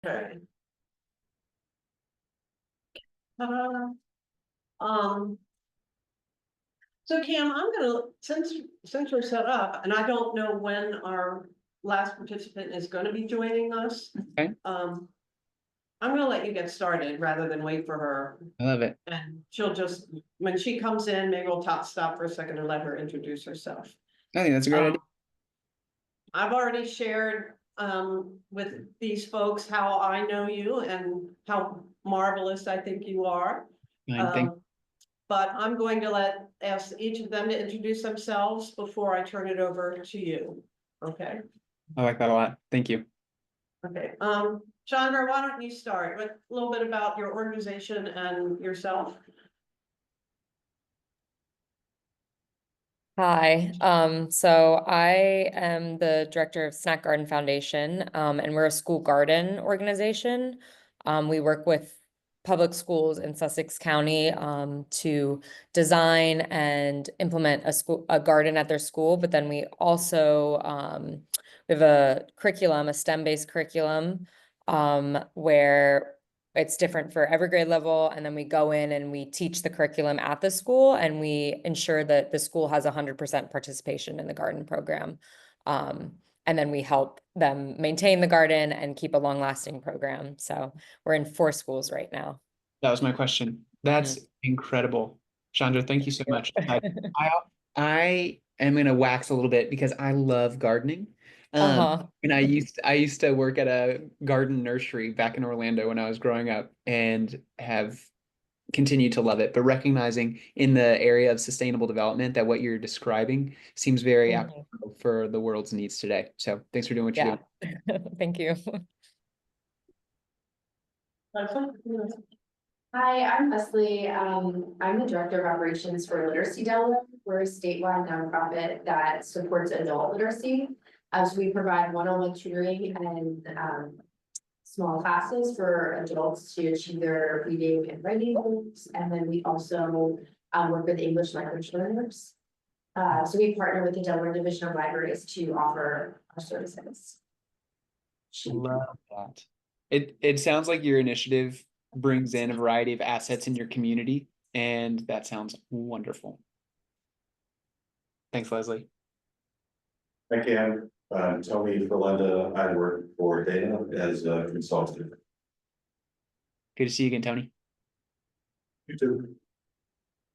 Okay. Uh, um, so Cam, I'm gonna, since we're set up, and I don't know when our last participant is gonna be joining us. Okay. I'm gonna let you get started rather than wait for her. I love it. And she'll just, when she comes in, maybe we'll stop for a second and let her introduce herself. I think that's a great idea. I've already shared with these folks how I know you and how marvelous I think you are. Fine, thank But I'm going to ask each of them to introduce themselves before I turn it over to you. Okay. I like that a lot. Thank you. Okay. Chandra, why don't you start with a little bit about your organization and yourself? Hi, so I am the director of Snack Garden Foundation, and we're a school garden organization. We work with public schools in Sussex County to design and implement a garden at their school, but then we also we have a curriculum, a STEM-based curriculum, where it's different for every grade level, and then we go in and we teach the curriculum at the school, and we ensure that the school has 100% participation in the garden program. And then we help them maintain the garden and keep a long-lasting program. So we're in 4 schools right now. That was my question. That's incredible. Chandra, thank you so much. I am going to wax a little bit because I love gardening. And I used to work at a garden nursery back in Orlando when I was growing up and have continued to love it. But recognizing in the area of sustainable development that what you're describing seems very apropos for the world's needs today. So thanks for doing what you do. Thank you. Hi, I'm Leslie. I'm the Director of Operations for Literacy Delaware. We're a statewide nonprofit that supports adult literacy as we provide one-on-one tutoring and small classes for adults to achieve their reading and writing goals. And then we also work with English language learners. So we partner with the Delaware Division of Libraries to offer our services. Love that. It sounds like your initiative brings in a variety of assets in your community, and that sounds wonderful. Thanks, Leslie. Thank you. Tony Ferlenda. I work for Data as a consultant. Good to see you again, Tony. You too.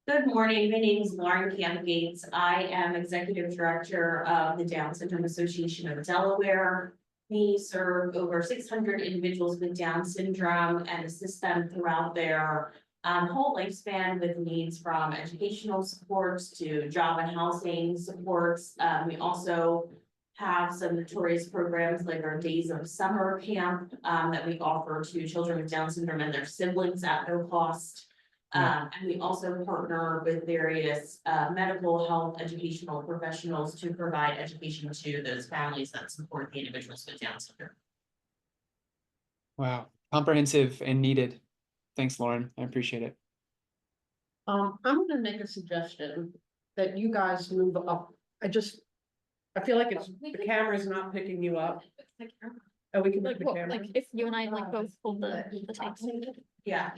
Good morning. My name is Lauren Camp-Gates. I am Executive Director of the Down Syndrome Association of Delaware. We serve over 600 individuals with Down syndrome and assist them throughout their whole lifespan with needs from educational supports to job and housing supports. We also have some notorious programs like our Days of Summer Camp that we offer to children with Down syndrome and their siblings at no cost. And we also partner with various medical, health, educational professionals to provide education to those families that support the individuals with Down syndrome. Wow, comprehensive and needed. Thanks, Lauren. I appreciate it. I'm gonna make a suggestion that you guys move up. I feel like the camera's not picking you up. Oh, we can move the camera. Like if you and I like both hold the tapes. Yeah.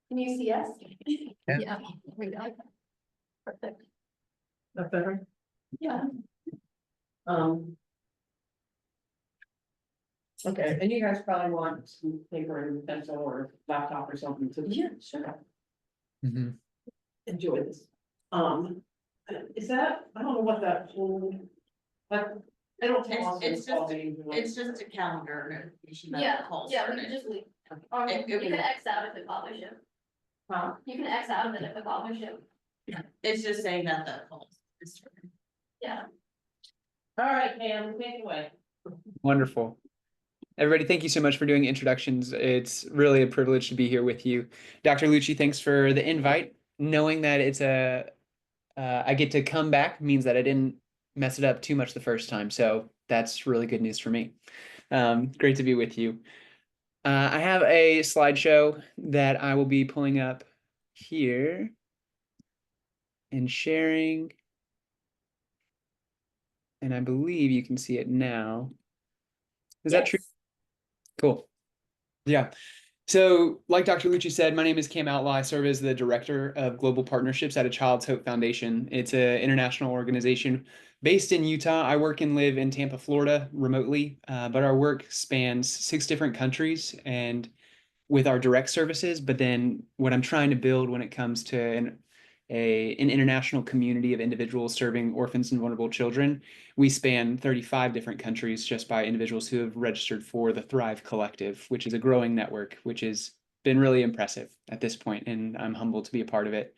Can you see us? Yeah. Perfect. That better? Yeah. Okay, and you guys probably want some paper and pencil or laptop or something to. Yeah, sure. Enjoy this. Is that, I don't know what that whole, but I don't think It's just a calendar notification. Yeah, yeah, we can just leave. Or you can X out if it bothers you. Huh? You can X out of it if it bothers you. It's just saying that the calls. Yeah. All right, Pam, take it away. Wonderful. Everybody, thank you so much for doing introductions. It's really a privilege to be here with you. Dr. Lucci, thanks for the invite. Knowing that it's I get to come back means that I didn't mess it up too much the first time. So that's really good news for me. Great to be with you. I have a slideshow that I will be pulling up here and sharing. And I believe you can see it now. Is that true? Cool. Yeah. So, like Dr. Lucci said, my name is Cam Outlaw. I serve as the Director of Global Partnerships at a Child's Hope Foundation. It's an international organization based in Utah. I work and live in Tampa, Florida, remotely, but our work spans 6 different countries and with our direct services. But then what I'm trying to build when it comes to an international community of individuals serving orphans and vulnerable children, we span 35 different countries just by individuals who have registered for the Thrive Collective, which is a growing network, which has been really impressive at this point, and I'm humbled to be a part of it.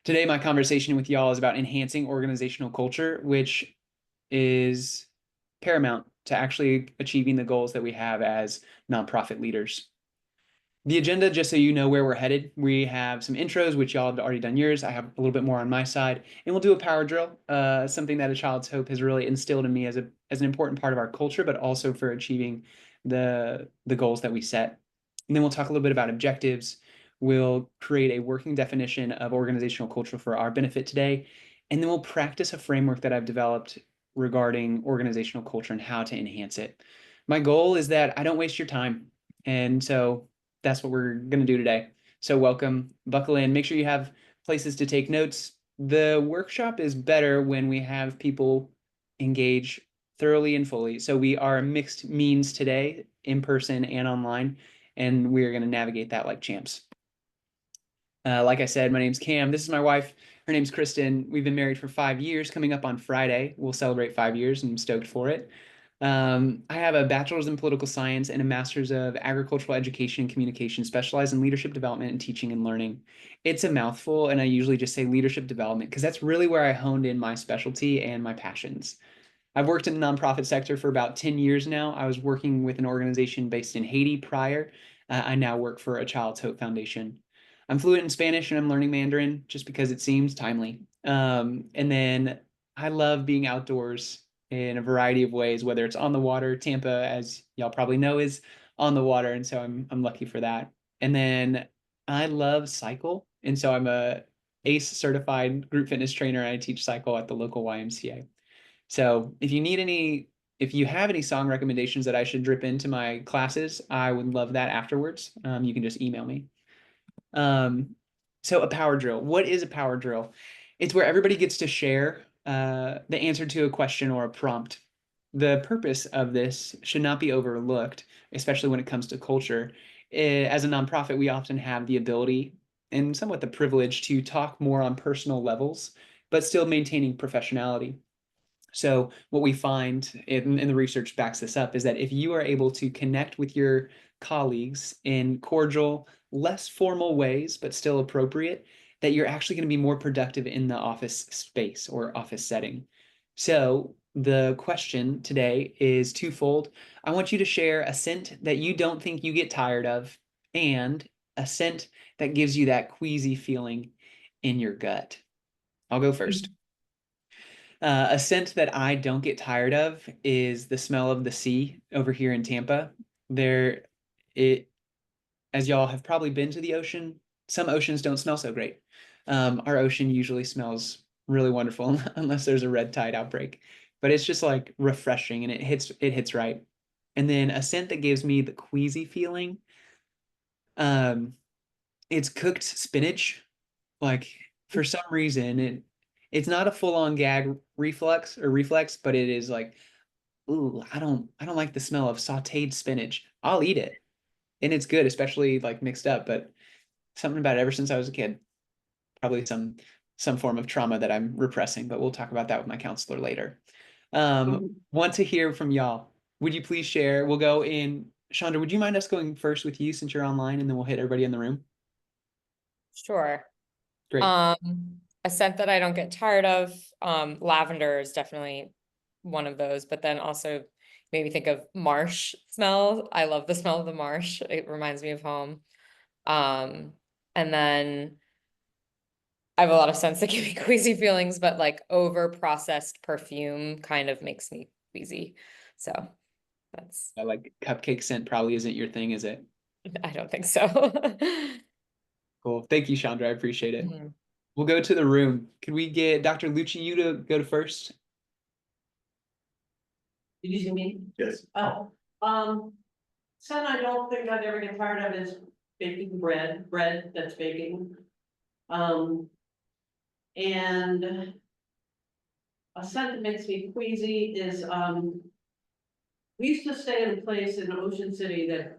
Today, my conversation with y'all is about enhancing organizational culture, which is paramount to actually achieving the goals that we have as nonprofit leaders. The agenda, just so you know where we're headed, we have some intros, which y'all have already done yours. I have a little bit more on my side, and we'll do a power drill, something that A Child's Hope has really instilled in me as an important part of our culture, but also for achieving the goals that we set. And then we'll talk a little bit about objectives. We'll create a working definition of organizational culture for our benefit today, and then we'll practice a framework that I've developed regarding organizational culture and how to enhance it. My goal is that I don't waste your time, and so that's what we're going to do today. So welcome, buckle in, make sure you have places to take notes. The workshop is better when we have people engage thoroughly and fully. So we are a mixed means today, in person and online, and we're going to navigate that like champs. Like I said, my name's Cam. This is my wife. Her name's Kristen. We've been married for 5 years. Coming up on Friday, we'll celebrate 5 years, and I'm stoked for it. I have a bachelor's in political science and a master's of agricultural education and communication, specialized in leadership development and teaching and learning. It's a mouthful, and I usually just say leadership development because that's really where I honed in my specialty and my passions. I've worked in the nonprofit sector for about 10 years now. I was working with an organization based in Haiti prior. I now work for a Child's Hope Foundation. I'm fluent in Spanish and I'm learning Mandarin just because it seems timely. And then I love being outdoors in a variety of ways, whether it's on the water. Tampa, as y'all probably know, is on the water, and so I'm lucky for that. And then I love cycle, and so I'm a ACE certified group fitness trainer, and I teach cycle at the local YMCA. So if you have any song recommendations that I should drip into my classes, I would love that afterwards. You can just email me. So a power drill. What is a power drill? It's where everybody gets to share the answer to a question or a prompt. The purpose of this should not be overlooked, especially when it comes to culture. As a nonprofit, we often have the ability and somewhat the privilege to talk more on personal levels, but still maintaining professionality. So what we find, and the research backs this up, is that if you are able to connect with your colleagues in cordial, less formal ways, but still appropriate, that you're actually going to be more productive in the office space or office setting. So the question today is twofold. I want you to share a scent that you don't think you get tired of, and a scent that gives you that queasy feeling in your gut. I'll go first. A scent that I don't get tired of is the smell of the sea over here in Tampa. As y'all have probably been to the ocean, some oceans don't smell so great. Our ocean usually smells really wonderful unless there's a red tide outbreak, but it's just like refreshing and it hits right. And then a scent that gives me the queasy feeling, it's cooked spinach. Like for some reason, it's not a full-on gag reflex, but it is like, ooh, I don't like the smell of sauteed spinach. I'll eat it. And it's good, especially like mixed up, but something about it ever since I was a kid. Probably some form of trauma that I'm repressing, but we'll talk about that with my counselor later. Want to hear from y'all. Would you please share? We'll go in. Chandra, would you mind us going first with you since you're online, and then we'll hit everybody in the room? Sure. Great. A scent that I don't get tired of, lavender is definitely one of those, but then also maybe think of marsh smell. I love the smell of the marsh. It reminds me of home. And then I have a lot of scents that give me queasy feelings, but like over processed perfume kind of makes me queasy. So that's, I like cupcake scent probably isn't your thing, is it? I don't think so. Cool. Thank you, Chandra. I appreciate it. Mhm. We'll go to the room. Could we get Dr. Lucci, you to go to first? Did you see me? Yes. Oh, scent I don't think I'd ever get tired of is baking bread that's baking. And a scent that makes me queasy is, we used to stay in a place in Ocean City that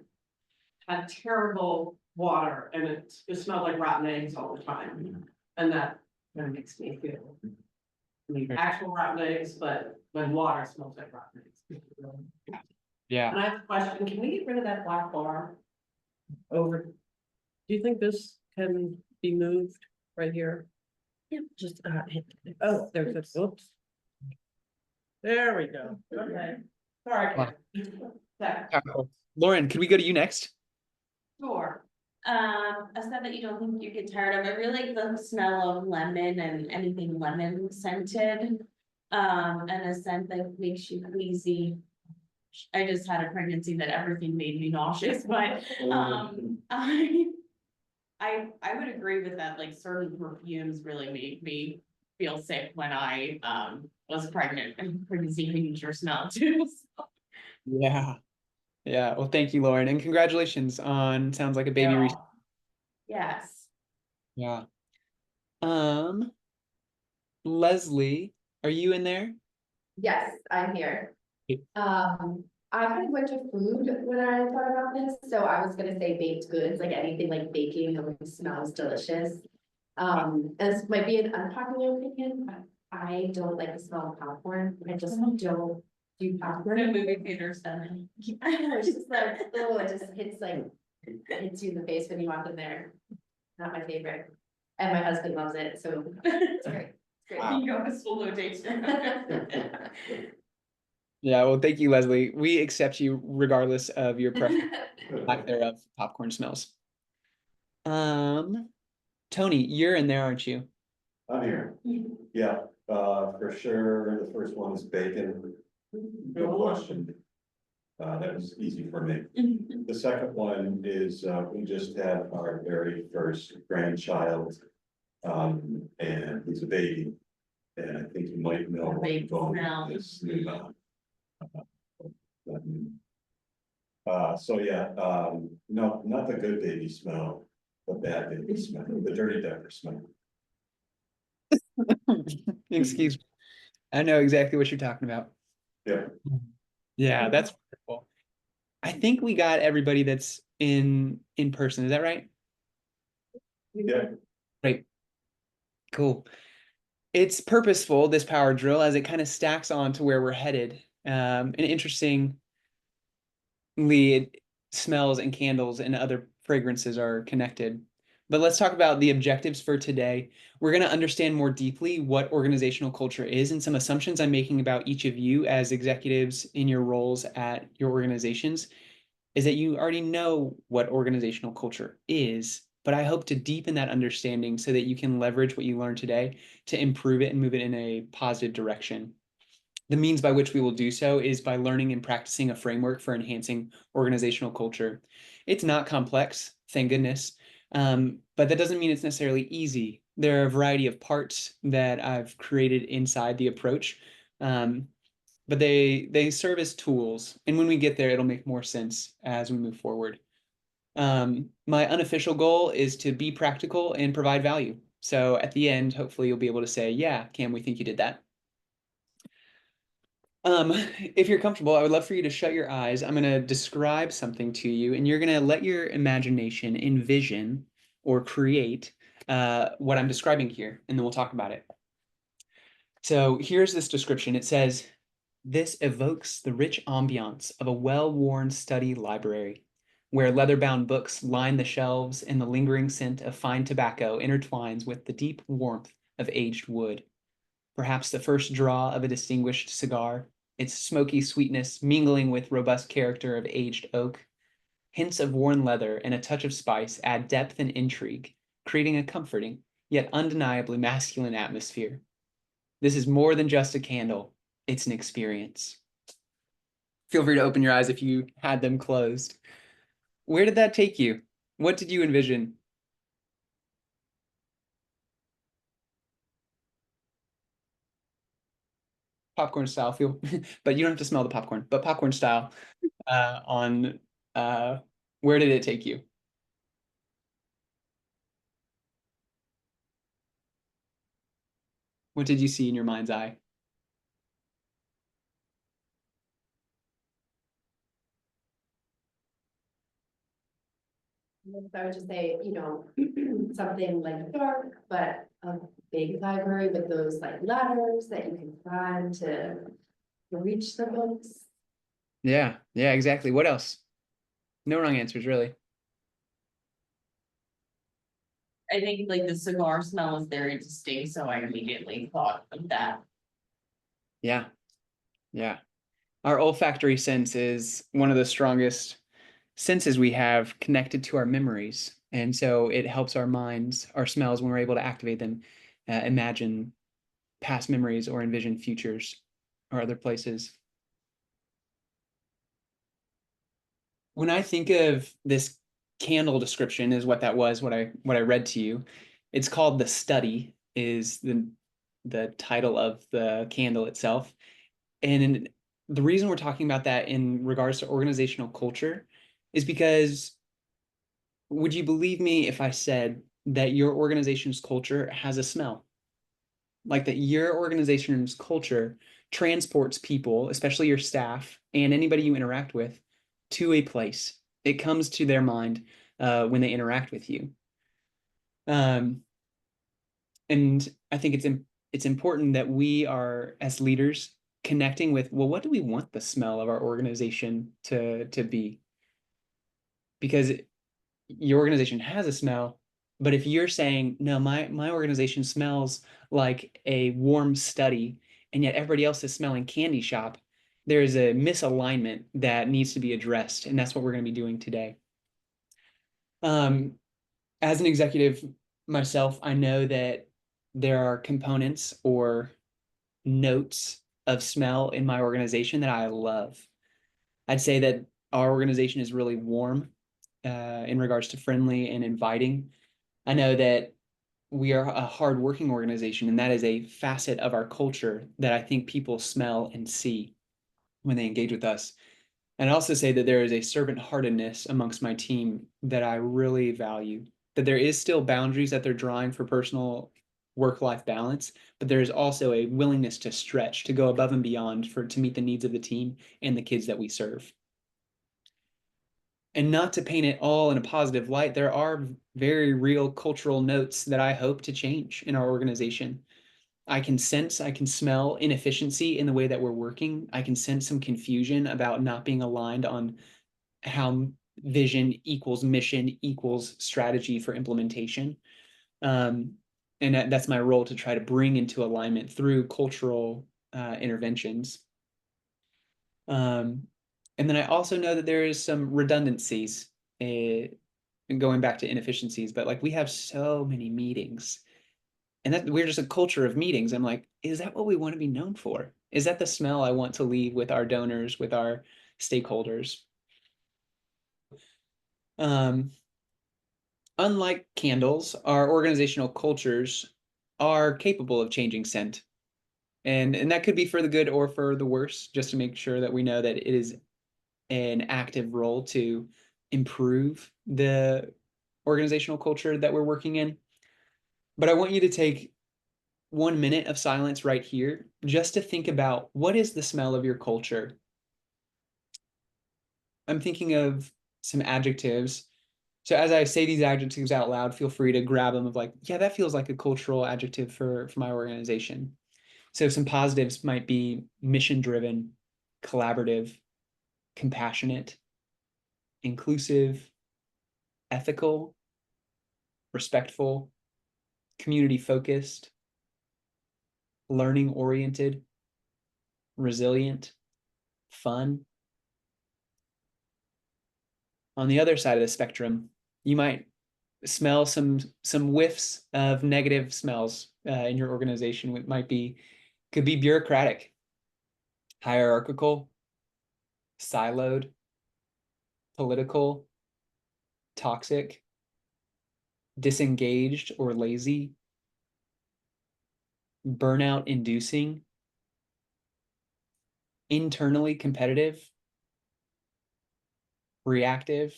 had terrible water and it smelled like rotten eggs all the time. And that makes me feel. I mean, actual rotten eggs, but when water smells like rotten eggs. Yeah. And I have a question, can we get rid of that black bar? Over. Do you think this can be moved right here? Yeah, just, oh, there's this, oops. There we go, okay. Sorry. Wow. Ken. Lauren, could we go to you next? Sure. A scent that you don't think you get tired of. I really like the smell of lemon and anything lemon scented. And a scent that makes you queasy. I just had a pregnancy that everything made me nauseous, but I would agree with that, like certain perfumes really made me feel sick when I was pregnant, and pregnancy can your smell too. So. Yeah. Yeah. Well, thank you, Lauren, and congratulations on sounds like a baby. Yes. Yeah. Leslie, are you in there? Yes, I'm here. Okay. I kind of went to food when I thought about this, so I was gonna say baked goods, like anything like baking that smells delicious. This might be an unpopular opinion, but I don't like the smell of popcorn. I just don't do popcorn. The movie theater setting. It's just like, oh, it just hits you in the face when you walk in there. Not my favorite. And my husband loves it, so it's great. It's great. Wow. You go to school notation. Yeah. Well, thank you, Leslie. We accept you regardless of your preference, lack thereof, popcorn smells. Tony, you're in there, aren't you? I'm here. Yeah, for sure, the first one is bacon, no question. That was easy for me. The second one is, we just had our very first grandchild. And he's a baby. And I think you might know what Baby going smell. on this new. So yeah, no, not the good baby smell, the bad baby smell, the dirty diaper smell. Excuse me. I know exactly what you're talking about. Yeah. Yeah, that's wonderful. I think we got everybody that's in person. Is that right? Yeah. Great. Cool. It's purposeful, this power drill, as it kind of stacks on to where we're headed. And interestingly, smells and candles and other fragrances are connected. But let's talk about the objectives for today. We're going to understand more deeply what organizational culture is and some assumptions I'm making about each of you as executives in your roles at your organizations is that you already know what organizational culture is, but I hope to deepen that understanding so that you can leverage what you learned today to improve it and move it in a positive direction. The means by which we will do so is by learning and practicing a framework for enhancing organizational culture. It's not complex, thank goodness, but that doesn't mean it's necessarily easy. There are a variety of parts that I've created inside the approach, but they serve as tools. And when we get there, it'll make more sense as we move forward. My unofficial goal is to be practical and provide value. So at the end, hopefully you'll be able to say, yeah, Cam, we think you did that. If you're comfortable, I would love for you to shut your eyes. I'm going to describe something to you, and you're going to let your imagination envision or create what I'm describing here, and then we'll talk about it. So here's this description. It says, this evokes the rich ambiance of a well-worn study library, where leather-bound books line the shelves and the lingering scent of fine tobacco intertwines with the deep warmth of aged wood. Perhaps the first draw of a distinguished cigar, its smoky sweetness mingling with robust character of aged oak. Hints of worn leather and a touch of spice add depth and intrigue, creating a comforting, yet undeniably masculine atmosphere. This is more than just a candle, it's an experience. Feel free to open your eyes if you had them closed. Where did that take you? What did you envision? Popcorn style feel, but you don't have to smell the popcorn, but popcorn style on Where did it take you? What did you see in your mind's eye? I would just say, something like dark, but a big library with those like ladders that you can climb to reach the books. Yeah, exactly. What else? No wrong answers, really. I think like the cigar smell is very distinct, so I immediately thought of that. Yeah. Our olfactory sense is one of the strongest senses we have connected to our memories. And so it helps our minds, our smells, when we're able to activate them, imagine past memories or envision futures or other places. When I think of this candle description, is what that was, what I read to you. It's called The Study, is the title of the candle itself. And the reason we're talking about that in regards to organizational culture is because, would you believe me if I said that your organization's culture has a smell? Like that your organization's culture transports people, especially your staff and anybody you interact with, to a place. It comes to their mind when they interact with you. And I think it's important that we are, as leaders, connecting with, well, what do we want the smell of our organization to be? Because your organization has a smell, but if you're saying, no, my organization smells like a warm study, and yet everybody else is smelling candy shop, there's a misalignment that needs to be addressed, and that's what we're going to be doing today. As an executive myself, I know that there are components or notes of smell in my organization that I love. I'd say that our organization is really warm in regards to friendly and inviting. I know that we are a hardworking organization, and that is a facet of our culture that I think people smell and see when they engage with us. And I also say that there is a servant-heartedness amongst my team that I really value, that there is still boundaries that they're drawing for personal work-life balance, but there is also a willingness to stretch, to go above and beyond to meet the needs of the team and the kids that we serve. And not to paint it all in a positive light, there are very real cultural notes that I hope to change in our organization. I can smell inefficiency in the way that we're working. I can sense some confusion about not being aligned on how vision equals mission equals strategy for implementation. And that's my role, to try to bring into alignment through cultural interventions. And then I also know that there is some redundancies, going back to inefficiencies, but like we have so many meetings, and that we're just a culture of meetings. I'm like, is that what we want to be known for? Is that the smell I want to leave with our donors, with our stakeholders? Unlike candles, our organizational cultures are capable of changing scent. And that could be for the good or for the worse, just to make sure that we know that it is an active role to improve the organizational culture that we're working in. But I want you to take 1 minute of silence right here, just to think about, what is the smell of your culture? I'm thinking of some adjectives. So as I say these adjectives out loud, feel free to grab them of like, yeah, that feels like a cultural adjective for my organization. So some positives might be mission-driven, collaborative, compassionate, inclusive, ethical, respectful, community-focused, learning-oriented, resilient, fun. On the other side of the spectrum, you might smell some whiffs of negative smells in your organization. It could be bureaucratic, hierarchical, siloed, political, toxic, disengaged or lazy, burnout inducing, internally competitive, reactive,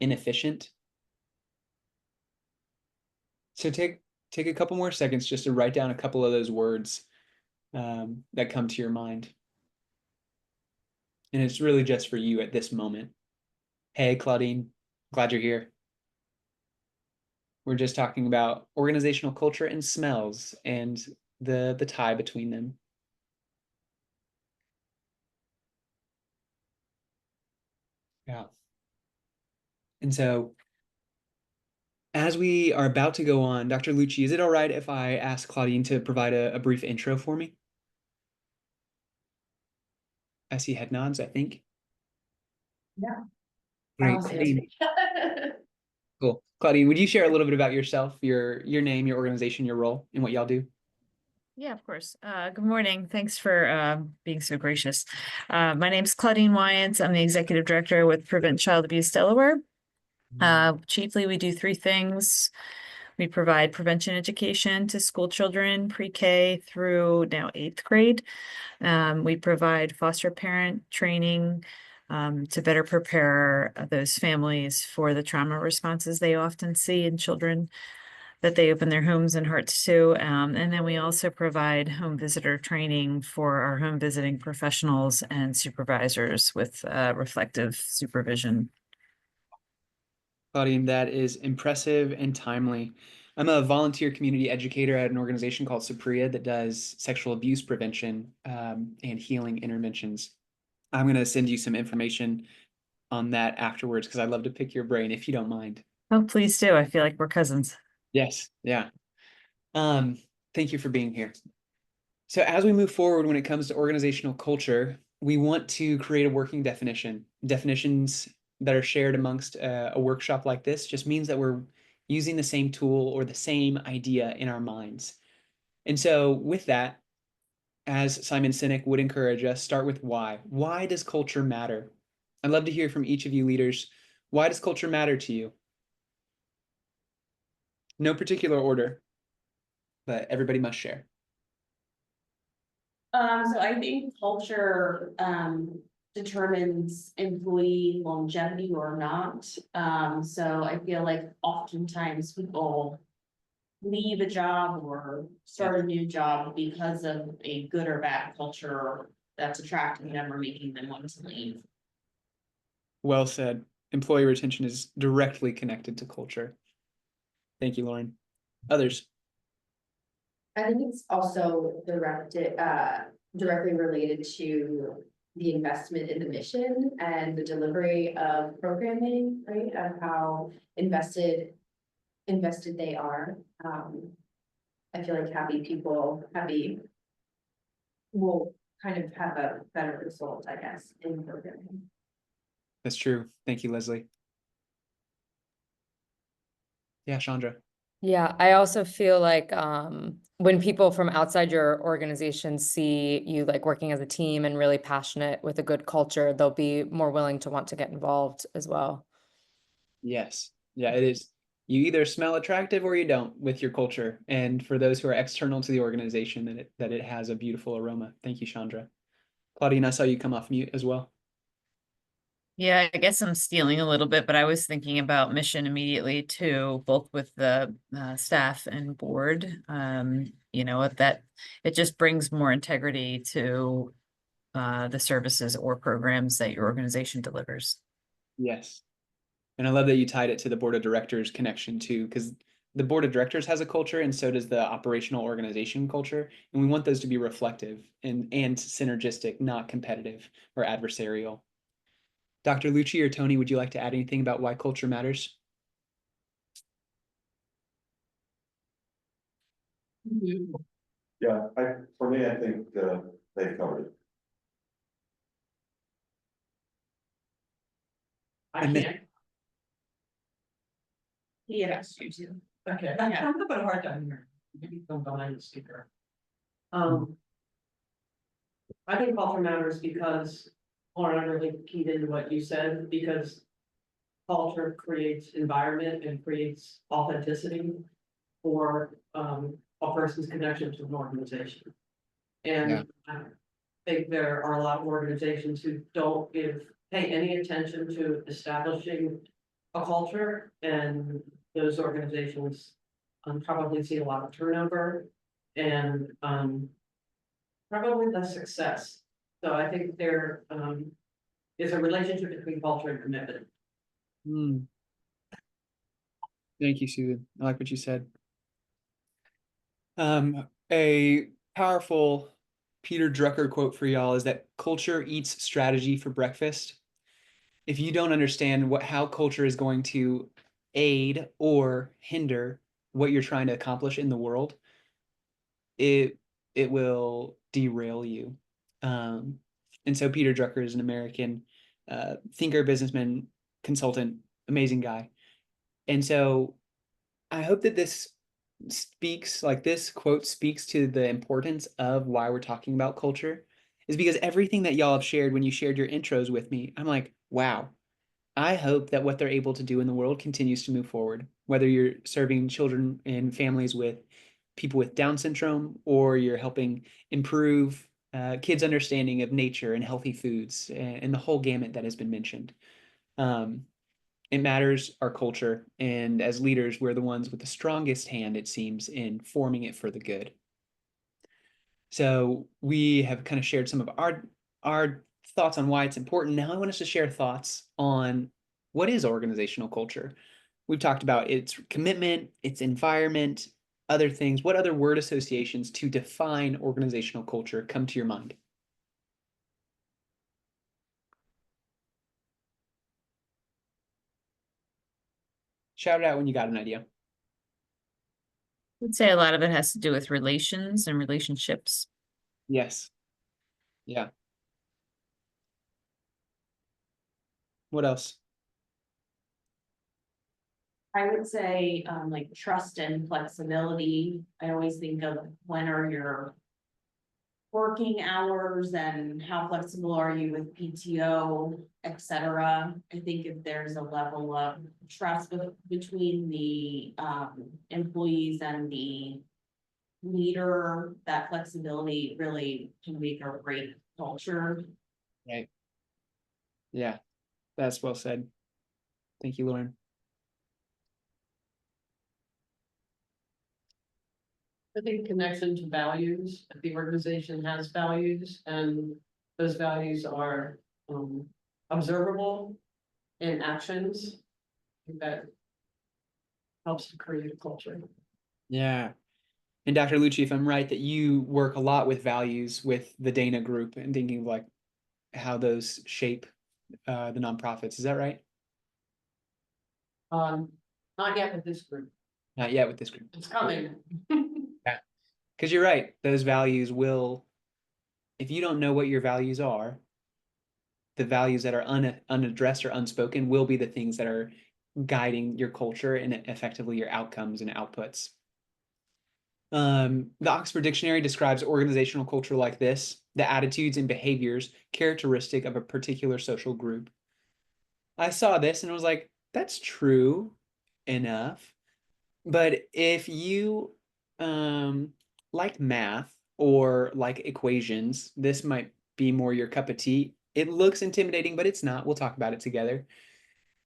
inefficient. So take a couple more seconds just to write down a couple of those words that come to your mind. And it's really just for you at this moment. Hey, Claudine, glad you're here. We're just talking about organizational culture and smells and the tie between them. Yeah. And so as we are about to go on, Dr. Lucci, is it all right if I ask Claudine to provide a brief intro for me? I see head nods, I think. Yeah. Great. Awesome. Claudine. Cool. Claudine, would you share a little bit about yourself, your name, your organization, your role, and what y'all do? Yeah, of course. Good morning. Thanks for being so gracious. My name's Claudine Wyants. I'm the executive director with Prevent Child Abuse Delaware. Chiefly, we do three things. We provide prevention education to school children, pre-K through now 8th grade. We provide foster parent training to better prepare those families for the trauma responses they often see in children that they open their homes and hearts to. And then we also provide home visitor training for our home visiting professionals and supervisors with reflective supervision. Claudine, that is impressive and timely. I'm a volunteer community educator at an organization called Supriya that does sexual abuse prevention and healing interventions. I'm going to send you some information on that afterwards because I'd love to pick your brain if you don't mind. Oh, please do. I feel like we're cousins. Yes, yeah. Thank you for being here. So as we move forward when it comes to organizational culture, we want to create a working definition. Definitions that are shared amongst a workshop like this just means that we're using the same tool or the same idea in our minds. And so with that, as Simon Sinek would encourage us, start with why. Why does culture matter? I'd love to hear from each of you leaders. Why does culture matter to you? No particular order, but everybody must share. So I think culture, determines employee longevity or not. So I feel like oftentimes people leave a job or start a new job because of a good or bad culture that's attracting them or making them want to leave. Well said. Employee retention is directly connected to culture. Thank you, Lauren. Others? I think it's also directly related to the investment in the mission and the delivery of programming, right? Of how invested they are. I feel like happy will kind of have a better result, I guess, in programming. That's true. Thank you, Leslie. Yeah, Chandra. Yeah, I also feel like when people from outside your organization see you like working as a team and really passionate with a good culture, they'll be more willing to want to get involved as well. Yes. Yeah, it is. You either smell attractive or you don't with your culture. And for those who are external to the organization, that it has a beautiful aroma. Thank you, Chandra. Claudine, I saw you come off mute as well. Yeah, I guess I'm stealing a little bit, but I was thinking about mission immediately too, both with the staff and board. That it just brings more integrity to the services or programs that your organization delivers. Yes. And I love that you tied it to the board of directors connection too, because the board of directors has a culture and so does the operational organization culture. And we want those to be reflective and synergistic, not competitive or adversarial. Dr. Lucci or Tony, would you like to add anything about why culture matters? Yeah, for me, I think they covered it. I And then- can't. Yes, you do. Okay, I'm having a hard time here. Maybe come behind the speaker. I think culture matters because, Lauren, I really keyed into what you said, because culture creates environment and creates authenticity for a person's connection to an organization. And I think there are a lot of organizations who don't give pay any attention to establishing a culture, and those organizations probably see a lot of turnover and probably less success. So I think there is a relationship between culture and commitment. Hmm. Thank you, Susan. I like what you said. A powerful Peter Drucker quote for y'all is that culture eats strategy for breakfast. If you don't understand how culture is going to aid or hinder what you're trying to accomplish in the world, it will derail you. And so Peter Drucker is an American thinker, businessman, consultant, amazing guy. And so I hope that this quote speaks to the importance of why we're talking about culture, is because everything that y'all have shared when you shared your intros with me, I'm like, wow, I hope that what they're able to do in the world continues to move forward, whether you're serving children and families with people with Down syndrome, or you're helping improve kids' understanding of nature and healthy foods and the whole gamut that has been mentioned. It matters our culture, and as leaders, we're the ones with the strongest hand, it seems, in forming it for the good. So we have kind of shared some of our thoughts on why it's important. Now I want us to share thoughts on what is organizational culture. We've talked about its commitment, its environment, other things. What other word associations to define organizational culture come to your mind? Shout it out when you got an idea. I'd say a lot of it has to do with relations and relationships. Yes. Yeah. What else? I would say, like trust and flexibility. I always think of when are your working hours and how flexible are you with PTO, et cetera. I think if there's a level of trust between the employees and the leader, that flexibility really can make or break culture. Right. Yeah, that's well said. Thank you, Lauren. I think connection to values, if the organization has values and those values are observable in actions, I think that helps to create a culture. Yeah. And Dr. Lucci, if I'm right, that you work a lot with values with the Dana group and thinking of like how those shape the nonprofits. Is that right? Not yet with this group. Not yet with this group. It's coming. Yeah. Because you're right. Those values will, if you don't know what your values are, the values that are unaddressed or unspoken will be the things that are guiding your culture and effectively your outcomes and outputs. The Oxford Dictionary describes organizational culture like this: the attitudes and behaviors characteristic of a particular social group. I saw this and I was like, that's true enough. But if you like math or like equations, this might be more your cup of tea. It looks intimidating, but it's not. We'll talk about it together.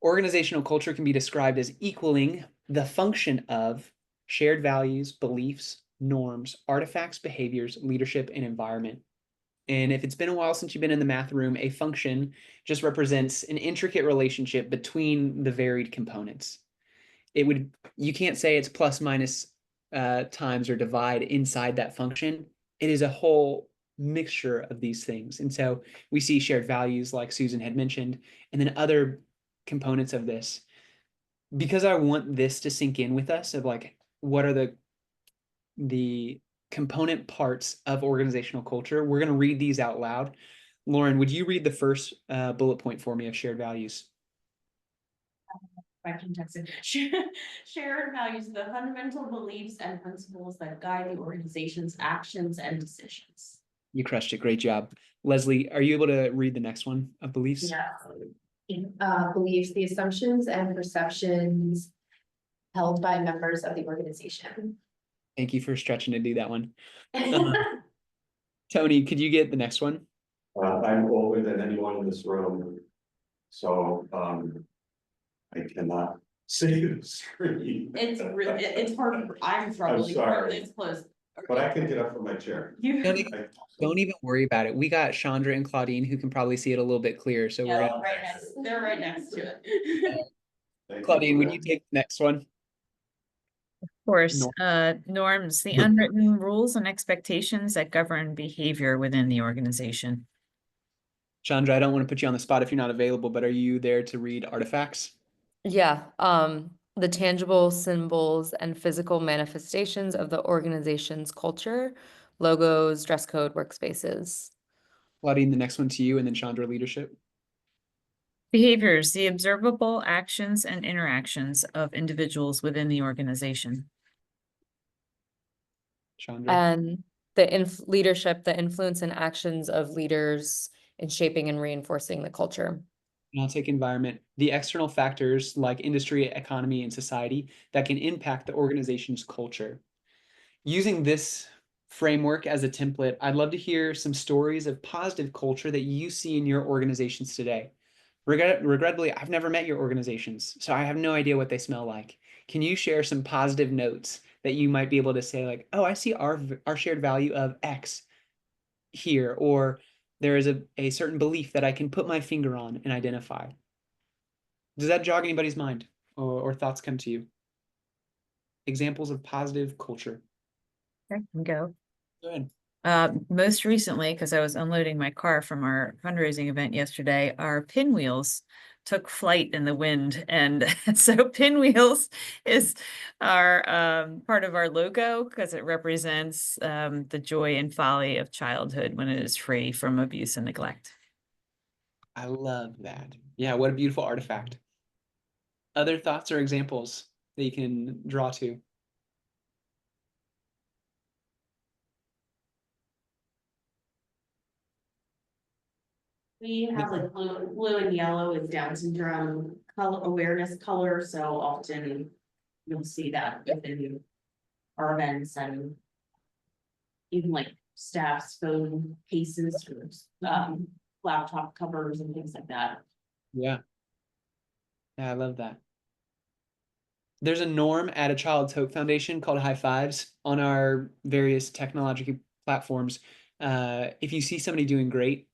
Organizational culture can be described as equaling the function of shared values, beliefs, norms, artifacts, behaviors, leadership, and environment. And if it's been a while since you've been in the math room, a function just represents an intricate relationship between the varied components. You can't say it's plus minus times or divide inside that function. It is a whole mixture of these things. And so we see shared values like Susan had mentioned, and then other components of this. Because I want this to sink in with us of like, what are the component parts of organizational culture? We're going to read these out loud. Lauren, would you read the first bullet point for me of shared values? I can text it. Shared values, the fundamental beliefs and principles that guide the organization's actions and decisions. You crushed it. Great job. Leslie, are you able to read the next one of beliefs? Yeah. Beliefs, the assumptions and perceptions held by members of the organization. Thank you for stretching to do that one. Tony, could you get the next one? I'm older than anyone in this room. So, I cannot see the screen. It's really, it's hard, I'm struggling, sorry. it's close. But I can get up from my chair. Don't You. even, don't even worry about it. We got Chandra and Claudine who can probably see it a little bit clearer. So we're Yeah, gonna, they're right next to it. Thank you Claudine, for would that. you take the next one? Of course, Norm. norms, the unwritten rules and expectations that govern behavior within the organization. Chandra, I don't want to put you on the spot if you're not available, but are you there to read artifacts? Yeah, the tangible symbols and physical manifestations of the organization's culture, logos, dress code, workspaces. Claudine, the next one to you, and then Chandra, leadership. Behaviors, the observable actions and interactions of individuals within the organization. Chandra. And the leadership, the influence and actions of leaders in shaping and reinforcing the culture. And I'll take environment, the external factors like industry, economy, and society that can impact the organization's culture. Using this framework as a template, I'd love to hear some stories of positive culture that you see in your organizations today. Regrettably, I've never met your organizations, so I have no idea what they smell like. Can you share some positive notes that you might be able to say like, oh, I see our shared value of X here, or there is a certain belief that I can put my finger on and identify. Does that jog anybody's mind or thoughts come to you? Examples of positive culture. I can go. Go ahead. Most recently, because I was unloading my car from our fundraising event yesterday, our pinwheels took flight in the wind. And so pinwheels is our part of our logo because it represents the joy and folly of childhood when it is free from abuse and neglect. I love that. Yeah, what a beautiful artifact. Other thoughts or examples that you can draw to? We have like blue and yellow is Down syndrome color awareness color, so often you'll see that within our events and even like staff's phone cases or laptop covers and things like that. Yeah. Yeah, I love that. There's a norm at a Child's Hope Foundation called high fives on our various technology platforms. If you see somebody doing great,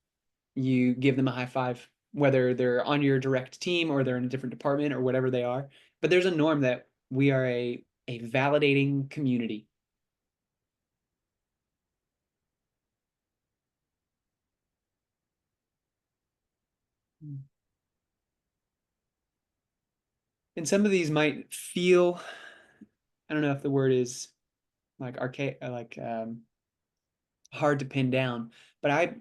you give them a high five, whether they're on your direct team or they're in a different department or whatever they are. But there's a norm that we are a validating community. And some of these might feel, I don't know if the word is like archaic, like hard to pin down, but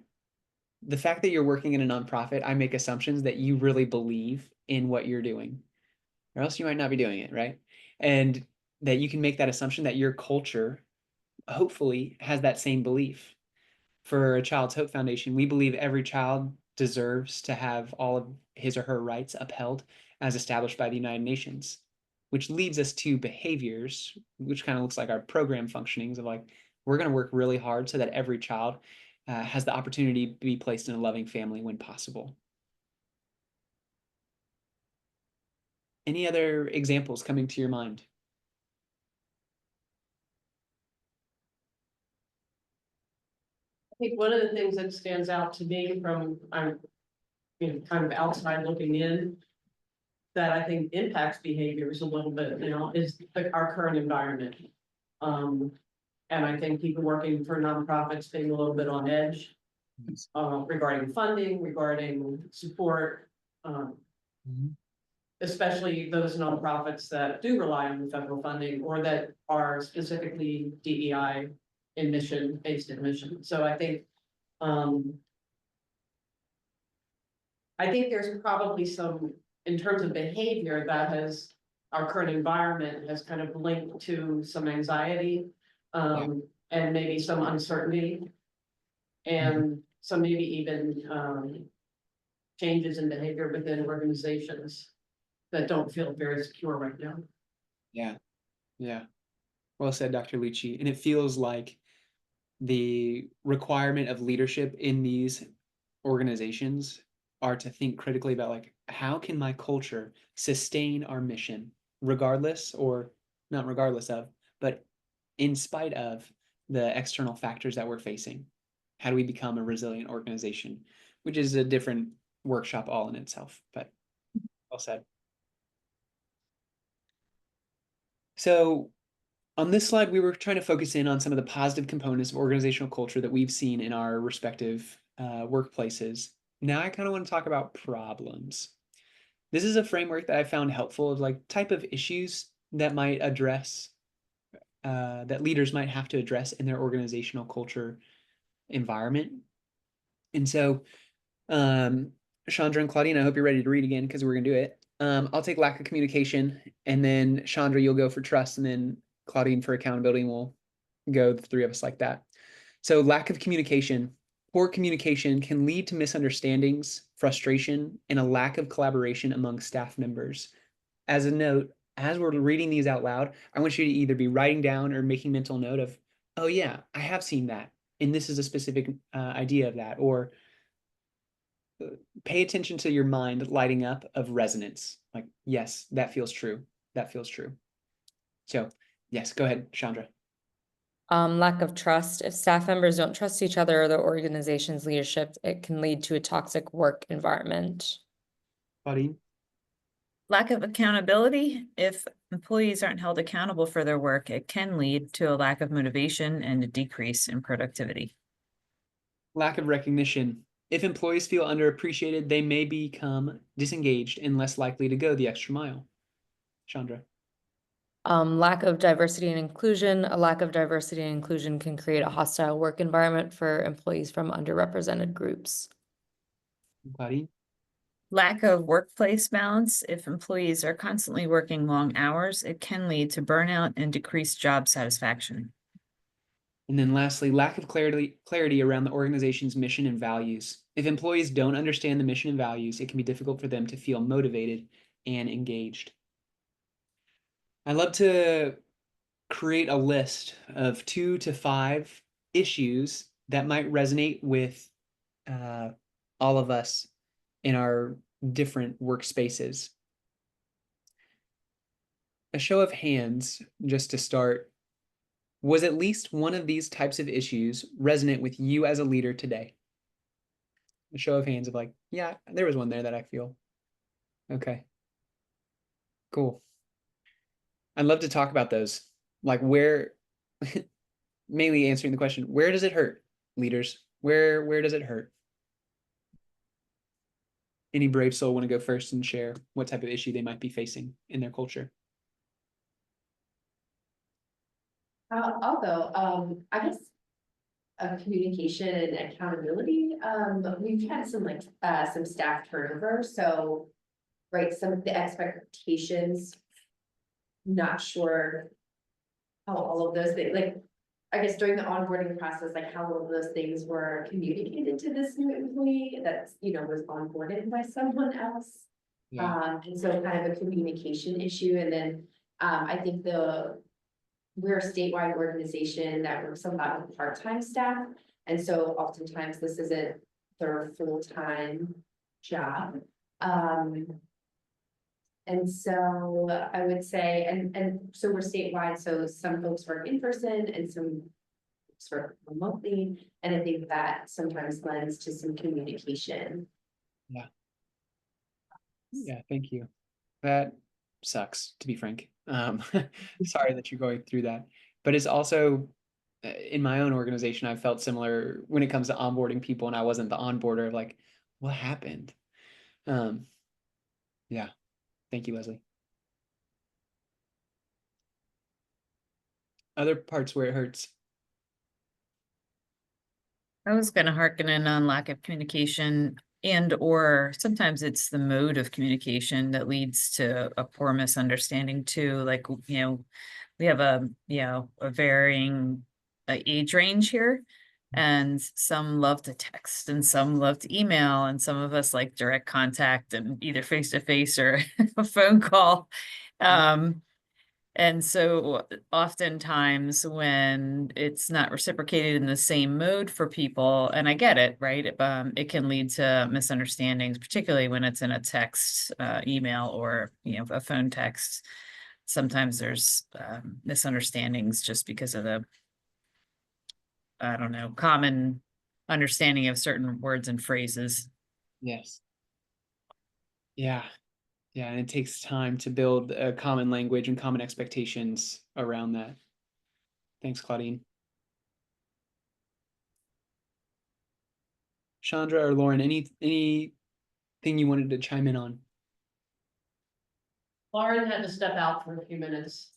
the fact that you're working in a nonprofit, I make assumptions that you really believe in what you're doing, or else you might not be doing it, right? And that you can make that assumption that your culture hopefully has that same belief. For a Child's Hope Foundation, we believe every child deserves to have all of his or her rights upheld as established by the United Nations, which leads us to behaviors, which kind of looks like our program functionings of like, we're going to work really hard so that every child has the opportunity to be placed in a loving family when possible. Any other examples coming to your mind? I think one of the things that stands out to me from, I'm, kind of outside looking in, that I think impacts behaviors a little bit, is our current environment. And I think people working for nonprofits being a little bit on edge, regarding funding, regarding support, especially those nonprofits that do rely on the federal funding or that are specifically DEI based in mission. So I think there's probably some, in terms of behavior, our current environment has kind of linked to some anxiety, and maybe some uncertainty. And some maybe even changes in behavior within organizations that don't feel very secure right now. Yeah, yeah. Well said, Dr. Lucci. And it feels like the requirement of leadership in these organizations are to think critically about like, how can my culture sustain our mission, regardless or not regardless of, but in spite of the external factors that we're facing? How do we become a resilient organization? Which is a different workshop all in itself, but well said. So on this slide, we were trying to focus in on some of the positive components of organizational culture that we've seen in our respective workplaces. Now I kind of want to talk about problems. This is a framework that I found helpful of like type of issues that might address, that leaders might have to address in their organizational culture environment. And so, Chandra and Claudine, I hope you're ready to read again because we're going to do it. I'll take lack of communication, and then Chandra, you'll go for trust, and then Claudine for accountability, and we'll go the three of us like that. So lack of communication. Poor communication can lead to misunderstandings, frustration, and a lack of collaboration among staff members. As a note, as we're reading these out loud, I want you to either be writing down or making mental note of, oh yeah, I have seen that, and this is a specific idea of that, or pay attention to your mind lighting up of resonance. Like, yes, that feels true. That feels true. So yes, go ahead, Chandra. Lack of trust. If staff members don't trust each other or the organization's leadership, it can lead to a toxic work environment. Claudine. Lack of accountability. If employees aren't held accountable for their work, it can lead to a lack of motivation and a decrease in productivity. Lack of recognition. If employees feel underappreciated, they may become disengaged and less likely to go the extra mile. Chandra. Lack of diversity and inclusion. A lack of diversity and inclusion can create a hostile work environment for employees from underrepresented groups. Claudine. Lack of workplace balance. If employees are constantly working long hours, it can lead to burnout and decreased job satisfaction. And then lastly, lack of clarity around the organization's mission and values. If employees don't understand the mission and values, it can be difficult for them to feel motivated and engaged. I love to create a list of 2 to 5 issues that might resonate with all of us in our different workspaces. A show of hands, just to start. Was at least one of these types of issues resonant with you as a leader today? A show of hands of like, yeah, there was one there that I feel. Okay. Cool. I'd love to talk about those. Like where, mainly answering the question, where does it hurt, leaders? Where does it hurt? Any brave soul want to go first and share what type of issue they might be facing in their culture? I'll go, I guess. Communication and accountability, we've had some some staff turnover, so. Right, some of the expectations. Not sure. How all of those things, like, I guess during the onboarding process, like how all of those things were communicated to this new employee that's, was onboarded by someone else. Yeah. And so kind of a communication issue, and then, I think we're a statewide organization that works a lot with part-time staff. And so oftentimes this isn't their full-time job. And so I would say, and so we're statewide, so some folks work in person and some folks work remotely. And I think that sometimes lends to some communication. Yeah. Yeah, thank you. That sucks, to be frank. Sorry that you're going through that. But it's also in my own organization, I felt similar when it comes to onboarding people, and I wasn't the onboarder of like, what happened? Yeah. Thank you, Leslie. Other parts where it hurts. I was going to harken in on lack of communication, and or sometimes it's the mode of communication that leads to a poor misunderstanding too. Like, we have a varying age range here, and some love to text and some love to email, and some of us like direct contact and either face to face or a phone call. And so oftentimes when it's not reciprocated in the same mode for people, and I get it, right? It can lead to misunderstandings, particularly when it's in a text, email, or, a phone text. Sometimes there's misunderstandings just because of the, I don't know, common understanding of certain words and phrases. Yes. Yeah. Yeah, and it takes time to build a common language and common expectations around that. Thanks, Claudine. Chandra or Lauren, anything you wanted to chime in on? Lauren had to step out for a few minutes.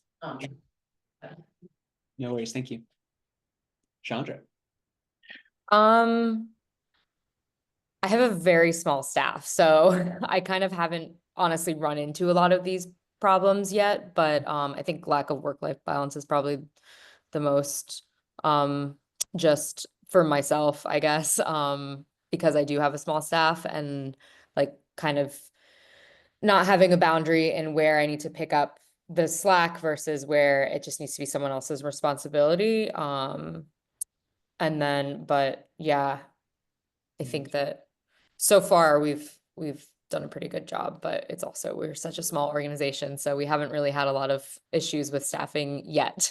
No worries, thank you. Chandra. I have a very small staff, so I kind of haven't honestly run into a lot of these problems yet, but I think lack of work-life balance is probably the most just for myself, I guess, because I do have a small staff and like kind of not having a boundary in where I need to pick up the slack versus where it just needs to be someone else's responsibility. And then, but yeah, I think that so far we've done a pretty good job, but it's also, we're such a small organization, so we haven't really had a lot of issues with staffing yet.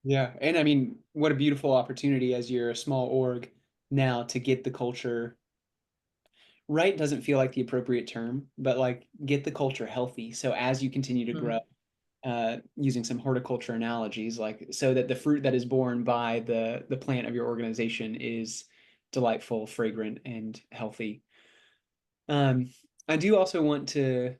Yeah, and I mean, what a beautiful opportunity as you're a small org now to get the culture right. Doesn't feel like the appropriate term, but like get the culture healthy. So as you continue to grow, using some horticulture analogies, like so that the fruit that is born by the plant of your organization is delightful, fragrant, and healthy. I do also want to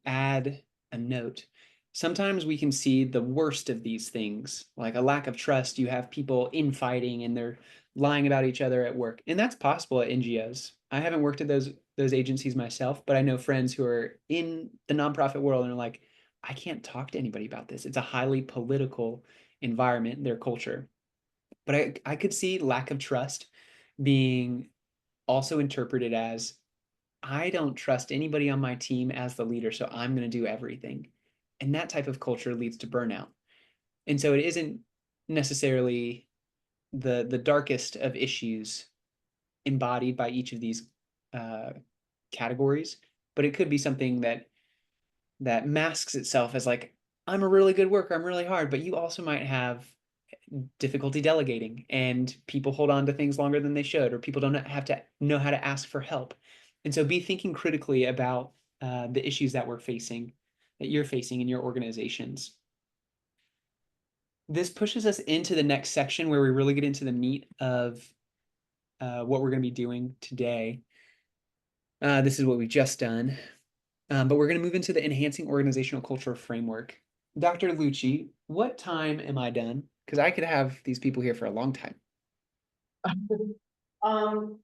add a note. Sometimes we can see the worst of these things, like a lack of trust. You have people infighting and they're lying about each other at work, and that's possible at NGOs. I haven't worked at those agencies myself, but I know friends who are in the nonprofit world and are like, I can't talk to anybody about this. It's a highly political environment, their culture. But I could see lack of trust being also interpreted as, I don't trust anybody on my team as the leader, so I'm going to do everything. And that type of culture leads to burnout. And so it isn't necessarily the darkest of issues embodied by each of these categories, but it could be something that masks itself as like, I'm a really good worker, I'm really hard, but you also might have difficulty delegating and people hold on to things longer than they should, or people don't have to know how to ask for help. And so be thinking critically about the issues that you're facing in your organizations. This pushes us into the next section where we really get into the meat of what we're going to be doing today. This is what we've just done, but we're going to move into the enhancing organizational culture framework. Dr. Lucci, what time am I done? Because I could have these people here for a long time. 12:15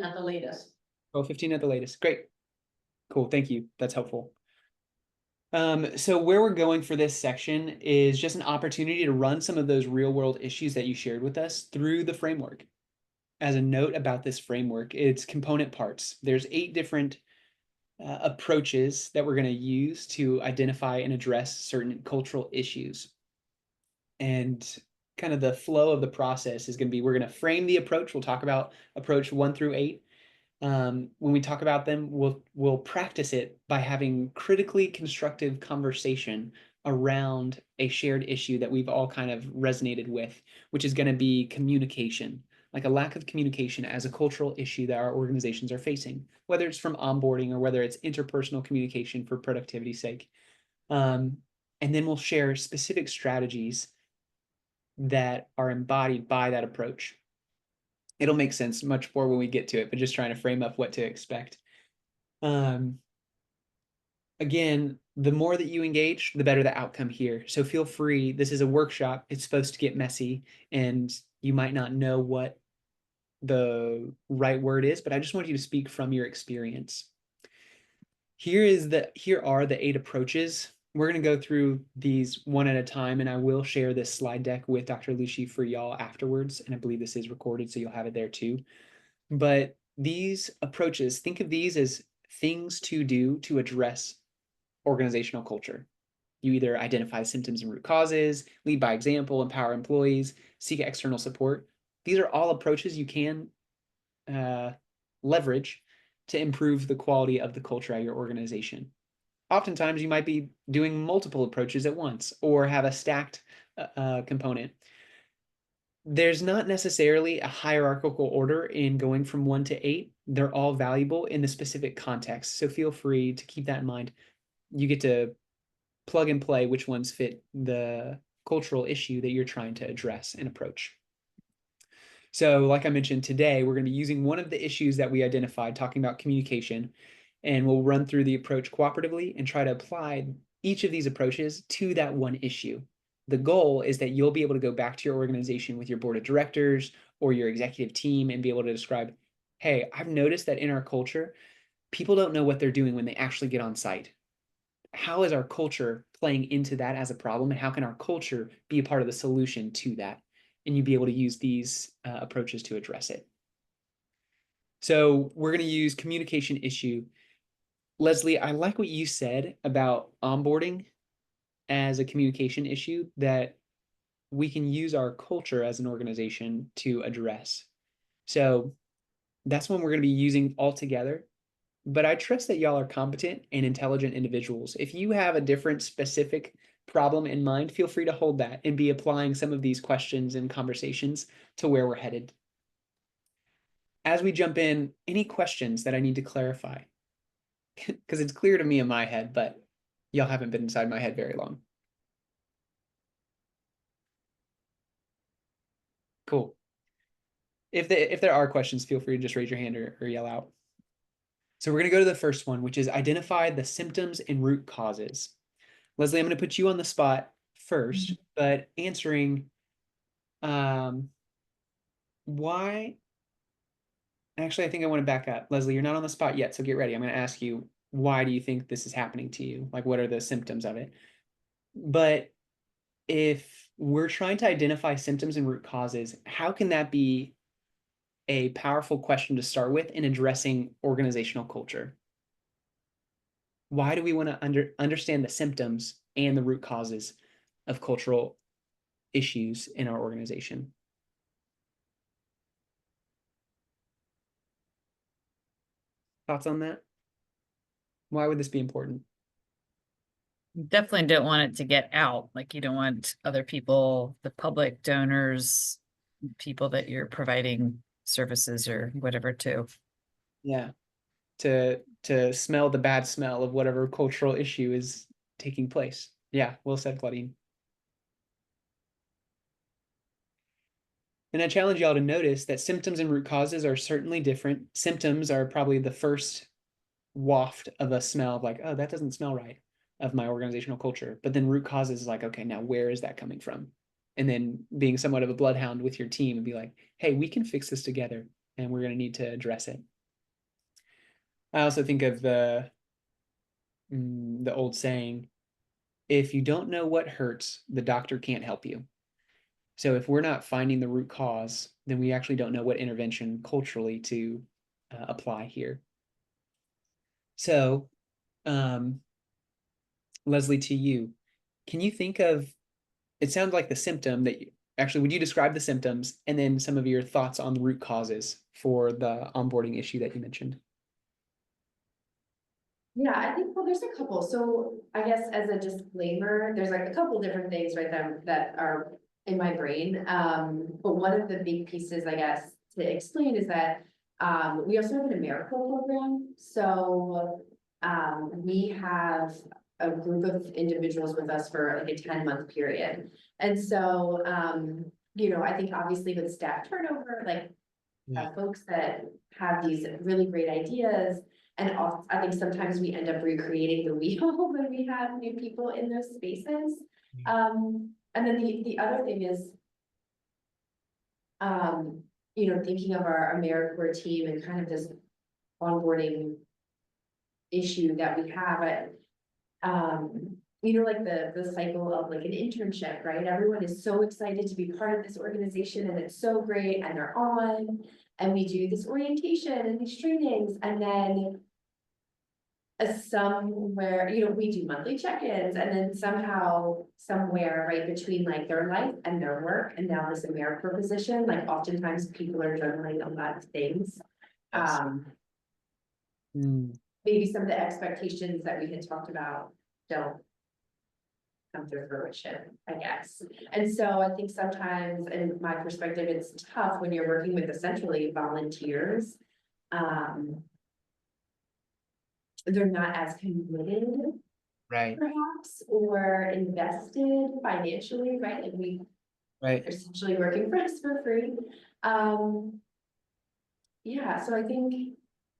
at the latest. 12:15 at the latest. Great. Cool. Thank you. That's helpful. So where we're going for this section is just an opportunity to run some of those real world issues that you shared with us through the framework. As a note about this framework, it's component parts. There's 8 different approaches that we're going to use to identify and address certain cultural issues. And kind of the flow of the process is going to be, we're going to frame the approach. We'll talk about approach 1 through 8. When we talk about them, we'll practice it by having critically constructive conversation around a shared issue that we've all kind of resonated with, which is going to be communication, like a lack of communication as a cultural issue that our organizations are facing, whether it's from onboarding or whether it's interpersonal communication for productivity's sake. And then we'll share specific strategies that are embodied by that approach. It'll make sense much more when we get to it, but just trying to frame up what to expect. Again, the more that you engage, the better the outcome here. So feel free. This is a workshop. It's supposed to get messy and you might not know what the right word is, but I just want you to speak from your experience. Here are the 8 approaches. We're going to go through these one at a time, and I will share this slide deck with Dr. Lucci for y'all afterwards, and I believe this is recorded, so you'll have it there too. But these approaches, think of these as things to do to address organizational culture. You either identify symptoms and root causes, lead by example, empower employees, seek external support. These are all approaches you can leverage to improve the quality of the culture at your organization. Oftentimes, you might be doing multiple approaches at once or have a stacked component. There's not necessarily a hierarchical order in going from 1 to 8. They're all valuable in the specific context. So feel free to keep that in mind. You get to plug and play which ones fit the cultural issue that you're trying to address and approach. So like I mentioned today, we're going to be using one of the issues that we identified, talking about communication, and we'll run through the approach cooperatively and try to apply each of these approaches to that one issue. The goal is that you'll be able to go back to your organization with your board of directors or your executive team and be able to describe, hey, I've noticed that in our culture, people don't know what they're doing when they actually get on site. How is our culture playing into that as a problem, and how can our culture be a part of the solution to that? And you'd be able to use these approaches to address it. So we're going to use communication issue. Leslie, I like what you said about onboarding as a communication issue that we can use our culture as an organization to address. So that's one we're going to be using all together. But I trust that y'all are competent and intelligent individuals. If you have a different specific problem in mind, feel free to hold that and be applying some of these questions and conversations to where we're headed. As we jump in, any questions that I need to clarify? Because it's clear to me in my head, but y'all haven't been inside my head very long. Cool. If there are questions, feel free to just raise your hand or yell out. So we're going to go to the first one, which is identify the symptoms and root causes. Leslie, I'm going to put you on the spot first, but answering why. Actually, I think I want to back up. Leslie, you're not on the spot yet, so get ready. I'm going to ask you, why do you think this is happening to you? Like, what are the symptoms of it? But if we're trying to identify symptoms and root causes, how can that be a powerful question to start with in addressing organizational culture? Why do we want to understand the symptoms and the root causes of cultural issues in our organization? Thoughts on that? Why would this be important? Definitely don't want it to get out. Like you don't want other people, the public, donors, people that you're providing services or whatever to. Yeah, to smell the bad smell of whatever cultural issue is taking place. Yeah, well said, Claudine. And I challenge y'all to notice that symptoms and root causes are certainly different. Symptoms are probably the first waft of a smell of like, oh, that doesn't smell right of my organizational culture. But then root causes is like, okay, now where is that coming from? And then being somewhat of a bloodhound with your team and be like, hey, we can fix this together and we're going to need to address it. I also think of the old saying, if you don't know what hurts, the doctor can't help you. So if we're not finding the root cause, then we actually don't know what intervention culturally to apply here. So, Leslie, to you, can you think of, it sounds like the symptom that actually, would you describe the symptoms and then some of your thoughts on the root causes for the onboarding issue that you mentioned? Yeah, I think, well, there's a couple. So I guess as a disclaimer, there's like a couple different things right there that are in my brain. But one of the big pieces, I guess, to explain is that we also have an AmeriCorps program. So we have a group of individuals with us for like a 10-month period. And so, you know, I think obviously with staff turnover, like folks that have these really great ideas. And also, I think sometimes we end up recreating the wheel when we have new people in those spaces. And then the other thing is, you know, thinking of our AmeriCorps team and kind of this onboarding issue that we have, you know, like the cycle of like an internship, right? Everyone is so excited to be part of this organization and it's so great and they're on and we do this orientation and these trainings and then somewhere, we do monthly check-ins, and then somehow, somewhere right between like their life and their work, and now this AmeriCorps position, like oftentimes people are journaling a lot of things. Yes. Maybe some of the expectations that we had talked about don't come to fruition, I guess. And so I think sometimes, in my perspective, it's tough when you're working with essentially volunteers. They're not as committed Right, perhaps, or invested financially, right? Like we are right. essentially working for us for free. Yeah, so I think,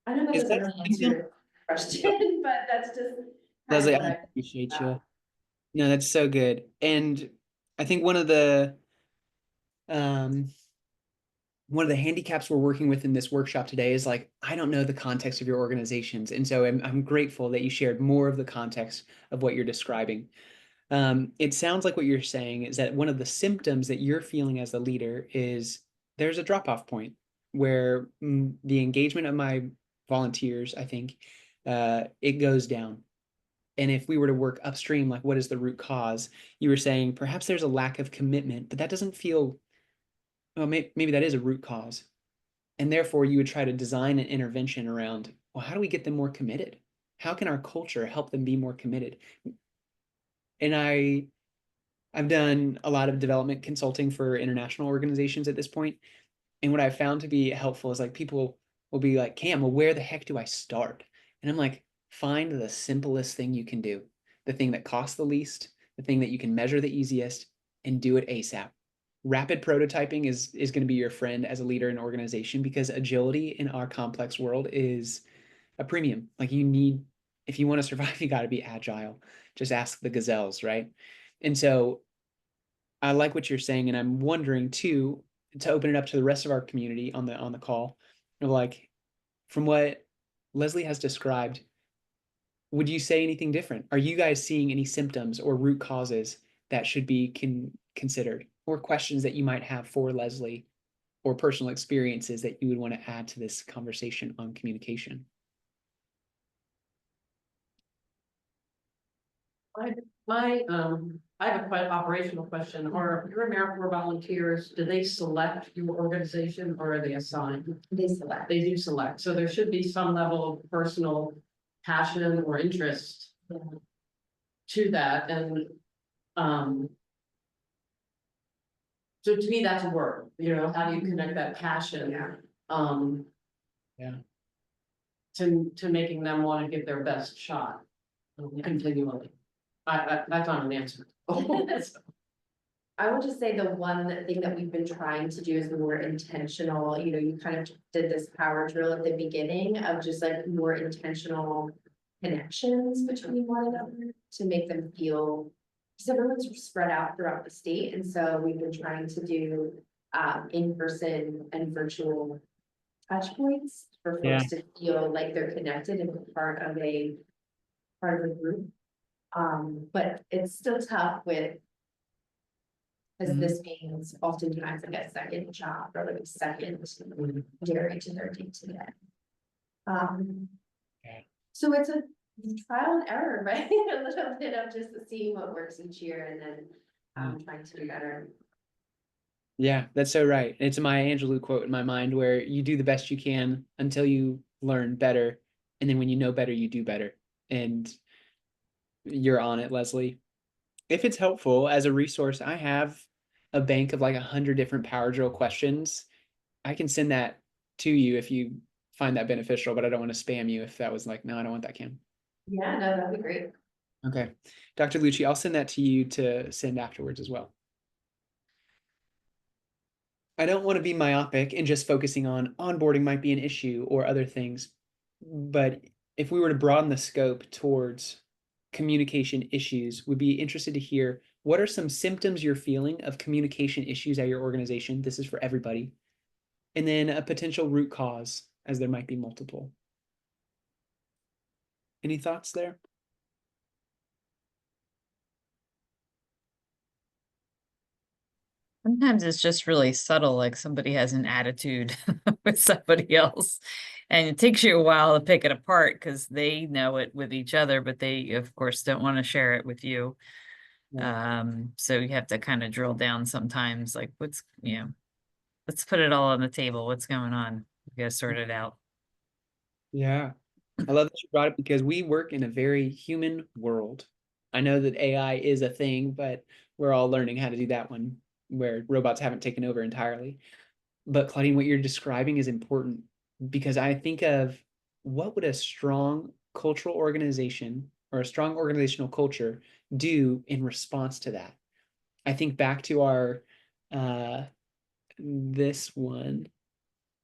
I don't know Is if that that answers something- your question, but that's just. kind of Leslie, what I I appreciate think you. about. No, that's so good. And I think um one of the handicaps we're working with in this workshop today is like, I don't know the context of your organizations. And so I'm grateful that you shared more of the context of what you're describing. It sounds like what you're saying is that one of the symptoms that you're feeling as the leader is there's a drop-off point where the engagement of my volunteers, I think, it goes down. And if we were to work upstream, like what is the root cause? You were saying perhaps there's a lack of commitment, but that doesn't feel, well, maybe that is a root cause. And therefore you would try to design an intervention around, well, how do we get them more committed? How can our culture help them be more committed? And I've done a lot of development consulting for international organizations at this point. And what I've found to be helpful is like people will be like, Cam, well, where the heck do I start? And I'm like, find the simplest thing you can do, the thing that costs the least, the thing that you can measure the easiest, and do it ASAP. Rapid prototyping is going to be your friend as a leader in an organization because agility in our complex world is a premium. Like you need, if you want to survive, you got to be agile. Just ask the gazelles, right? And so I like what you're saying, and I'm wondering too, to open it up to the rest of our community on the call, like from what Leslie has described, would you say anything different? Are you guys seeing any symptoms or root causes that should be considered, or questions that you might have for Leslie, or personal experiences that you would want to add to this conversation on communication? I have a quite operational question. Are your AmeriCorps volunteers, do they select your organization or are they assigned? They select. They do select, so there should be some level of personal passion or interest to that, and so to me, that's a word, how do you connect that passion? Yeah. To making them want to give their best shot continually. That's not an answer. I would just say the one thing that we've been trying to do is more intentional, you kind of did this power drill at the beginning of just like more intentional connections between one another to make them feel, because everyone's spread out throughout the state, and so we've been trying to do in-person and virtual touch points for folks to feel like they're connected and part of a group. But it's still tough with, because this means oftentimes like a second job or like a second dairy to their day-to-day. So it's a trial and error, right? A little bit of just seeing what works each year and then trying to do better. Yeah, that's so right. It's a Maya Angelou quote in my mind where you do the best you can until you learn better. And then when you know better, you do better. And you're on it, Leslie. If it's helpful as a resource, I have a bank of like 100 different power drill questions. I can send that to you if you find that beneficial, but I don't want to spam you if that was like, no, I don't want that, Kim. Yeah, no, that'd be great. Okay. Dr. Lucci, I'll send that to you to send afterwards as well. I don't want to be myopic and just focusing on onboarding might be an issue or other things. But if we were to broaden the scope towards communication issues, we'd be interested to hear what are some symptoms you're feeling of communication issues at your organization. This is for everybody. And then a potential root cause, as there might be multiple. Any thoughts there? Sometimes it's just really subtle, like somebody has an attitude with somebody else. And it takes you a while to pick it apart because they know it with each other, but they, of course, don't want to share it with you. So you have to kind of drill down sometimes, like let's put it all on the table. What's going on? We gotta sort it out. Yeah. I love that you brought it because we work in a very human world. I know that AI is a thing, but we're all learning how to do that one where robots haven't taken over entirely. But Claudine, what you're describing is important because I think of what would a strong cultural organization or a strong organizational culture do in response to that? I think back to our this one.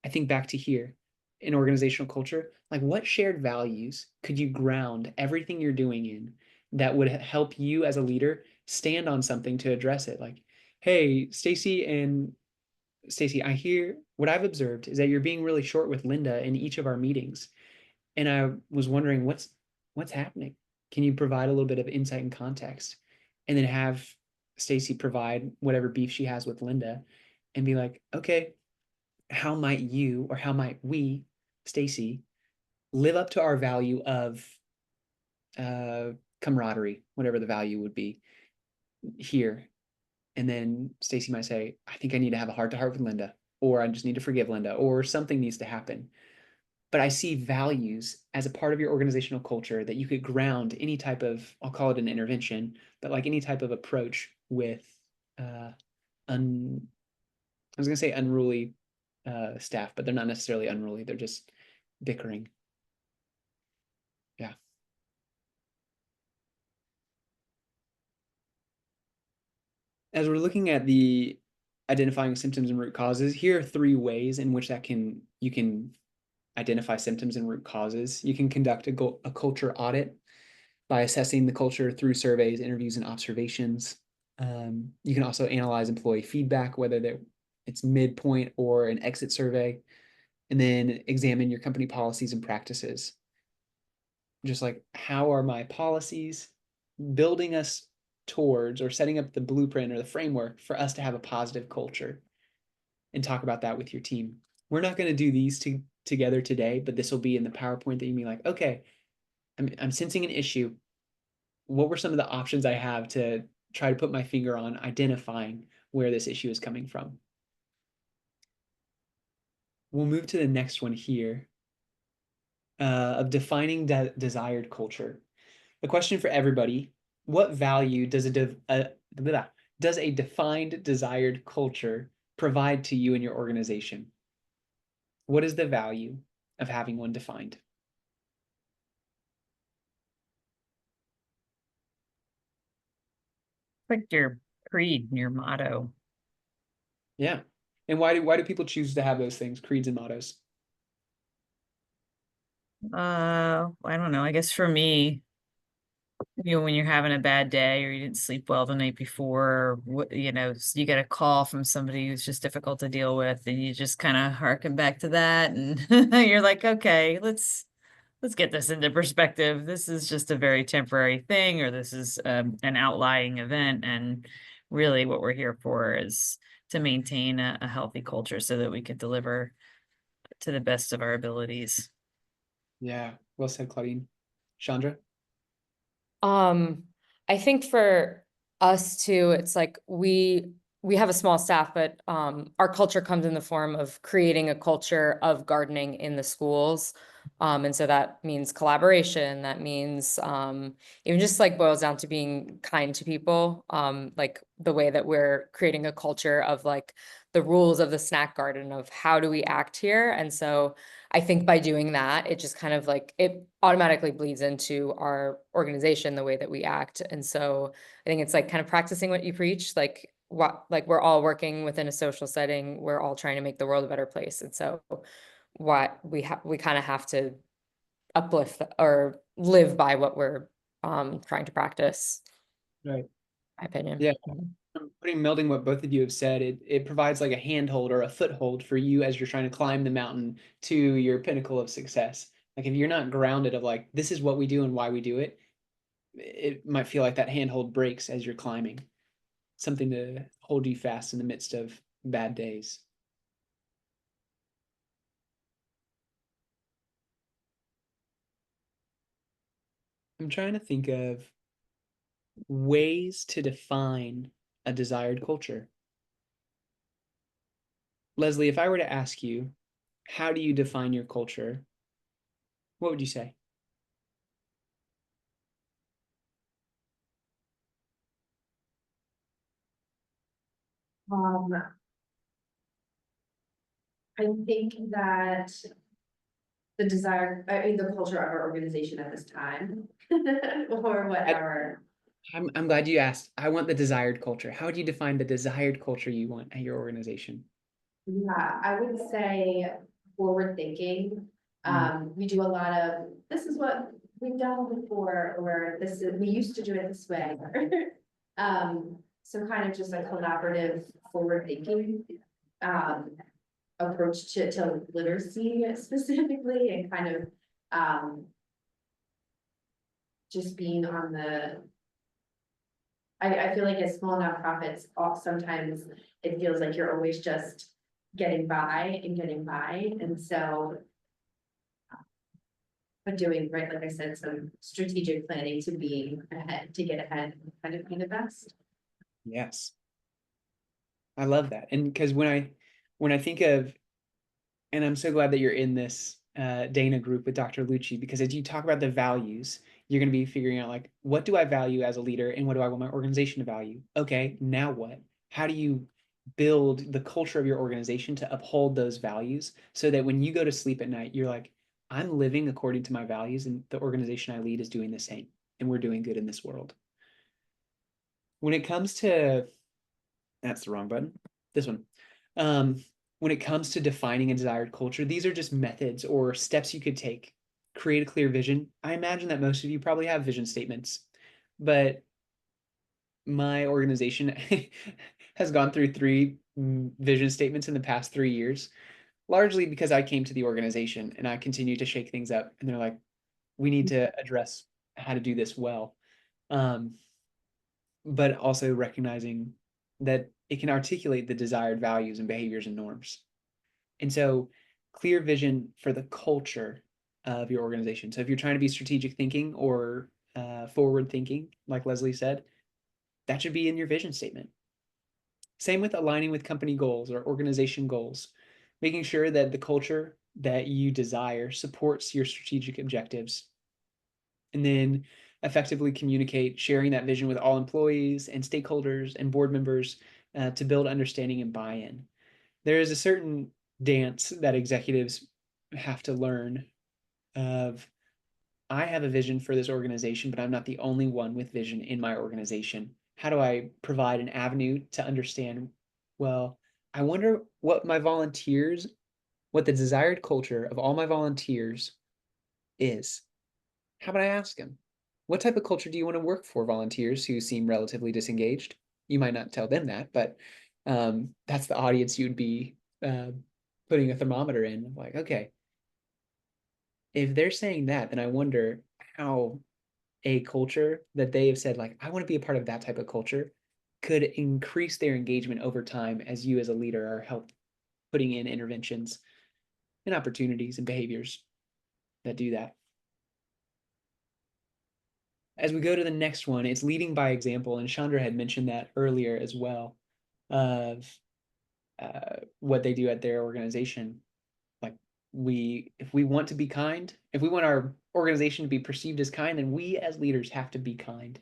I think back to here in organizational culture, like what shared values could you ground everything you're doing in that would help you as a leader stand on something to address it? Like, hey, Stacy, I hear what I've observed is that you're being really short with Linda in each of our meetings. And I was wondering what's happening. Can you provide a little bit of insight and context? And then have Stacy provide whatever beef she has with Linda and be like, okay, how might you or how might we, Stacy, live up to our value of camaraderie, whatever the value would be here. And then Stacy might say, I think I need to have a heart to heart with Linda, or I just need to forgive Linda, or something needs to happen. But I see values as a part of your organizational culture that you could ground any type of, I'll call it an intervention, but like any type of approach with I was going to say unruly staff, but they're not necessarily unruly. They're just bickering. Yeah. As we're looking at the identifying symptoms and root causes, here are 3 ways in which you can identify symptoms and root causes. You can conduct a culture audit by assessing the culture through surveys, interviews, and observations. You can also analyze employee feedback, whether it's midpoint or an exit survey, and then examine your company policies and practices. Just like, how are my policies building us towards or setting up the blueprint or the framework for us to have a positive culture? And talk about that with your team. We're not going to do these together today, but this will be in the PowerPoint that you mean like, okay, I'm sensing an issue. What were some of the options I have to try to put my finger on identifying where this issue is coming from? We'll move to the next one here of defining desired culture. The question for everybody, what value does a defined desired culture provide to you and your organization? What is the value of having one defined? Like your creed, your motto. Yeah. And why do people choose to have those things, creeds and mottos? I don't know. I guess for me, when you're having a bad day or you didn't sleep well the night before, you get a call from somebody who's just difficult to deal with, and you just kind of harken back to that, and you're like, okay, let's get this into perspective. This is just a very temporary thing, or this is an outlying event, and really what we're here for is to maintain a healthy culture so that we can deliver to the best of our abilities. Yeah. Well said, Claudine. Chandra? I think for us too, it's like we have a small staff, but our culture comes in the form of creating a culture of gardening in the schools. And so that means collaboration. That means even just like boils down to being kind to people. Like the way that we're creating a culture of like the rules of the snack garden of how do we act here. And so I think by doing that, it just kind of like it automatically bleeds into our organization, the way that we act. And so I think it's like kind of practicing what you preach, like we're all working within a social setting. We're all trying to make the world a better place. And so we kind of have to uplift or live by what we're trying to practice, Right. my opinion. Yeah. Melding what both of you have said, it provides like a handhold or a foothold for you as you're trying to climb the mountain to your pinnacle of success. Like if you're not grounded of like, this is what we do and why we do it, it might feel like that handhold breaks as you're climbing. Something to hold you fast in the midst of bad days. I'm trying to think of ways to define a desired culture. Leslie, if I were to ask you, how do you define your culture? What would you say? I think that the desire, I mean, the culture of our organization at this time, or what our, I'm glad you asked. I want the desired culture. How would you define the desired culture you want at your organization? yeah, I would say forward thinking. We do a lot of, this is what we've done before, or this is, we used to do it this way. So kind of just a collaborative, forward thinking, approach to literacy specifically, and kind of, just being on the, I feel like as small nonprofits, sometimes it feels like you're always just getting by and getting by, and so. But doing, right, like I said, some strategic planning to be ahead, to get ahead, and kind of be the best. Yes. I love that. And because when I think of, and I'm so glad that you're in this Dana group with Dr. Lucci, because as you talk about the values, you're going to be figuring out like, what do I value as a leader and what do I want my organization to value? Okay, now what? How do you build the culture of your organization to uphold those values so that when you go to sleep at night, you're like, I'm living according to my values and the organization I lead is doing the same and we're doing good in this world. When it comes to, that's the wrong button, this one. When it comes to defining a desired culture, these are just methods or steps you could take. Create a clear vision. I imagine that most of you probably have vision statements, but my organization has gone through 3 vision statements in the past 3 years, largely because I came to the organization and I continue to shake things up. And they're like, we need to address how to do this well. But also recognizing that it can articulate the desired values and behaviors and norms. And so clear vision for the culture of your organization. So if you're trying to be strategic thinking or forward thinking, like Leslie said, that should be in your vision statement. Same with aligning with company goals or organization goals, making sure that the culture that you desire supports your strategic objectives. And then effectively communicate, sharing that vision with all employees and stakeholders and board members to build understanding and buy-in. There is a certain dance that executives have to learn of, I have a vision for this organization, but I'm not the only one with vision in my organization. How do I provide an avenue to understand, well, I wonder what my volunteers, what the desired culture of all my volunteers is. How about I ask them? What type of culture do you want to work for, volunteers who seem relatively disengaged? You might not tell them that, but that's the audience you'd be putting a thermometer in. Like, okay, if they're saying that, then I wonder how a culture that they have said, like, I want to be a part of that type of culture, could increase their engagement over time as you as a leader are help putting in interventions and opportunities and behaviors that do that. As we go to the next one, it's leading by example, and Chandra had mentioned that earlier as well, of what they do at their organization. Like if we want to be kind, if we want our organization to be perceived as kind, then we as leaders have to be kind.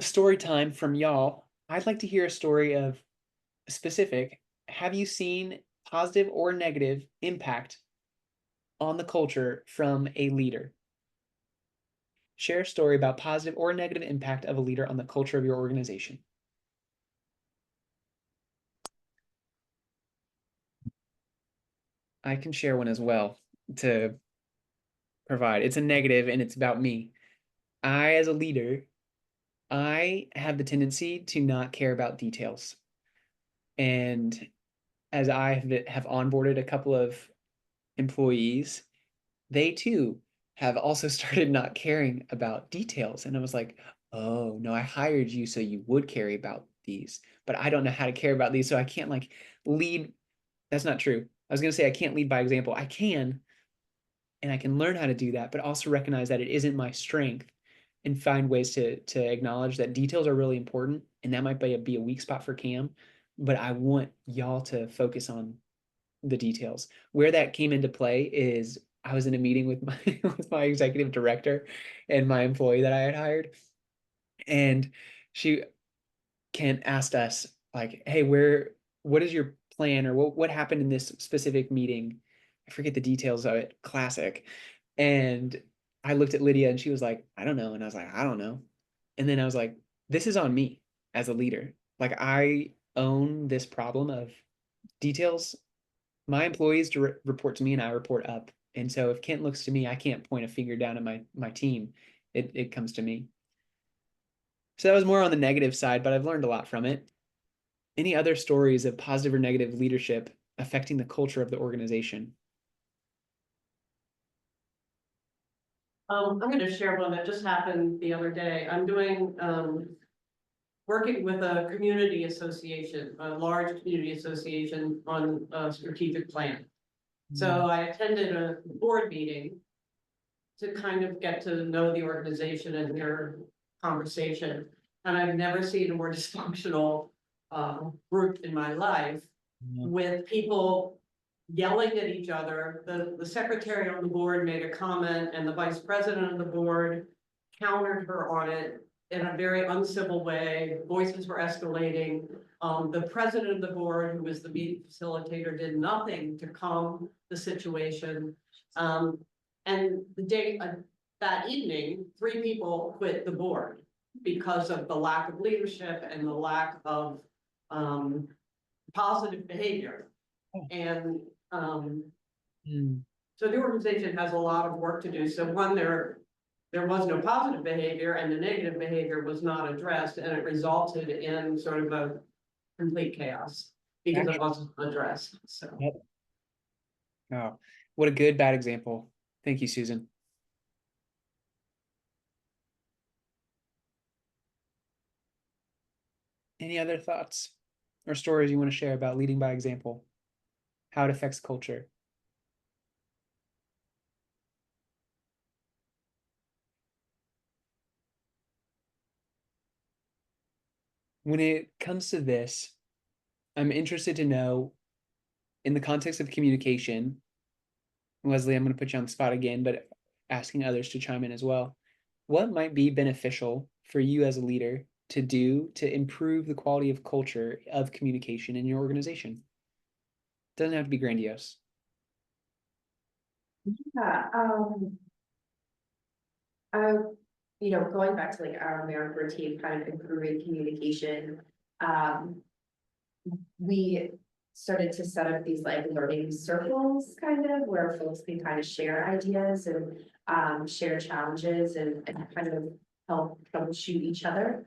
Story time from y'all. I'd like to hear a story of specific. Have you seen positive or negative impact on the culture from a leader? Share a story about positive or negative impact of a leader on the culture of your organization. I can share one as well to provide. It's a negative and it's about me. I, as a leader, I have the tendency to not care about details. And as I have onboarded a couple of employees, they too have also started not caring about details. And I was like, oh no, I hired you so you would care about these, but I don't know how to care about these. So I can't like lead. That's not true. I was going to say I can't lead by example. I can, and I can learn how to do that, but also recognize that it isn't my strength and find ways to acknowledge that details are really important. And that might be a weak spot for Cam, but I want y'all to focus on the details. Where that came into play is I was in a meeting with my with my executive director and my employee that I had hired. And she asked us like, hey, what is your plan, or what happened in this specific meeting? I forget the details of it. Classic. And I looked at Lydia and she was like, I don't know. And I was like, I don't know. And then I was like, this is on me as a leader. Like, I own this problem of details. My employees report to me and I report up. And so if Kent looks to me, I can't point a finger down at my team. It comes to me. So that was more on the negative side, but I've learned a lot from it. Any other stories of positive or negative leadership affecting the culture of the organization? I'm gonna share one that just happened the other day. I'm doing, working with a community association, a large community association on a strategic plan. So I attended a board meeting to kind of get to know the organization and their conversation. And I've never seen a more dysfunctional group in my life, with people yelling at each other. The secretary on the board made a comment and the vice president of the board countered her on it in a very uncivil way. Voices were escalating. The president of the board, who was the meeting facilitator, did nothing to calm the situation. And the day, that evening, 3 people quit the board because of the lack of leadership and the lack of positive behavior. And so the organization has a lot of work to do. So one, there was no positive behavior and the negative behavior was not addressed, and it resulted in sort of a complete chaos because it wasn't addressed. So. Yep. Oh, what a good bad example. Thank you, Susan. Any other thoughts or stories you want to share about leading by example? How it affects culture? When it comes to this, I'm interested to know, in the context of communication, Leslie, I'm going to put you on the spot again, but asking others to chime in as well. What might be beneficial for you as a leader to do to improve the quality of culture of communication in your organization? Doesn't have to be grandiose. Yeah, going back to like our American team, kind of improving communication, we started to set up these like learning circles, kind of where folks can kind of share ideas and share challenges and kind of help troubleshoot each other.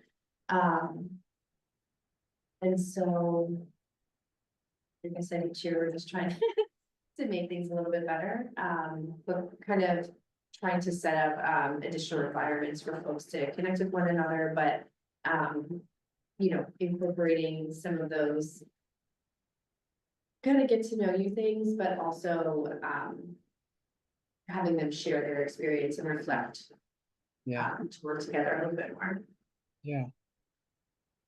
And so, like I said, each year we're just trying to make things a little bit better, but kind of trying to set up additional environments for folks to connect with one another, but incorporating some of those kind of get to know you things, but also having them share their experience and reflect. To work together a little bit more. Yeah.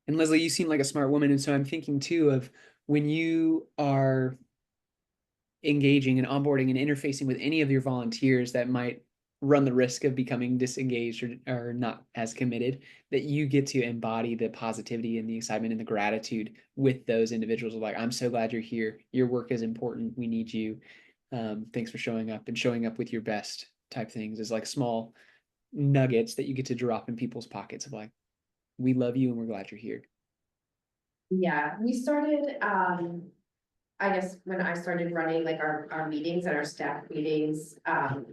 And Leslie, you seem like a smart woman, and so I'm thinking too of when you are engaging and onboarding and interfacing with any of your volunteers that might run the risk of becoming disengaged or not as committed, that you get to embody the positivity and the excitement and the gratitude with those individuals. Like, I'm so glad you're here. Your work is important. We need you. Thanks for showing up, and showing up with your best type things is like small nuggets that you get to drop in people's pockets of like, we love you and we're glad you're here. Yeah, we started, I guess when I started running like our meetings and our staff meetings,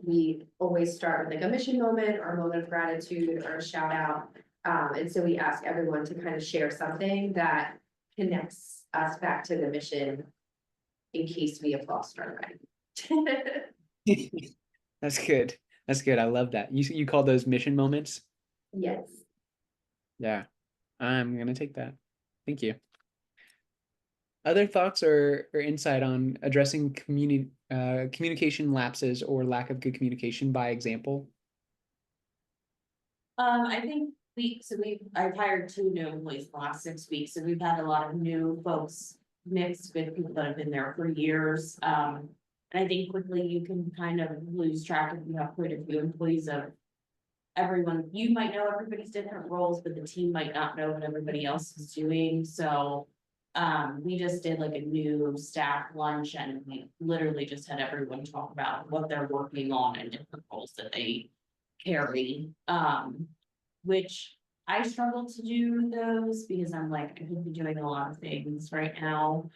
we always start with like a mission moment or a moment of gratitude or a shout out. And so we ask everyone to kind of share something that connects us back to the mission in case we have lost our way. That's good. That's good. I love that. You call those mission moments? Yes. Yeah, I'm gonna take that. Thank you. Other thoughts or insight on addressing communication lapses or lack of good communication by example? I think I've hired 2 new employees in the last 6 weeks, and we've had a lot of new folks mixed with people that have been there for years. And I think quickly you can kind of lose track if you have quite a few employees of everyone. You might know everybody's different roles, but the team might not know what everybody else is doing, so. We just did like a new staff lunch and we literally just had everyone talk about what they're working on and different roles that they carry. Which I struggle to do those because I'm like, I could be doing a lot of things right now.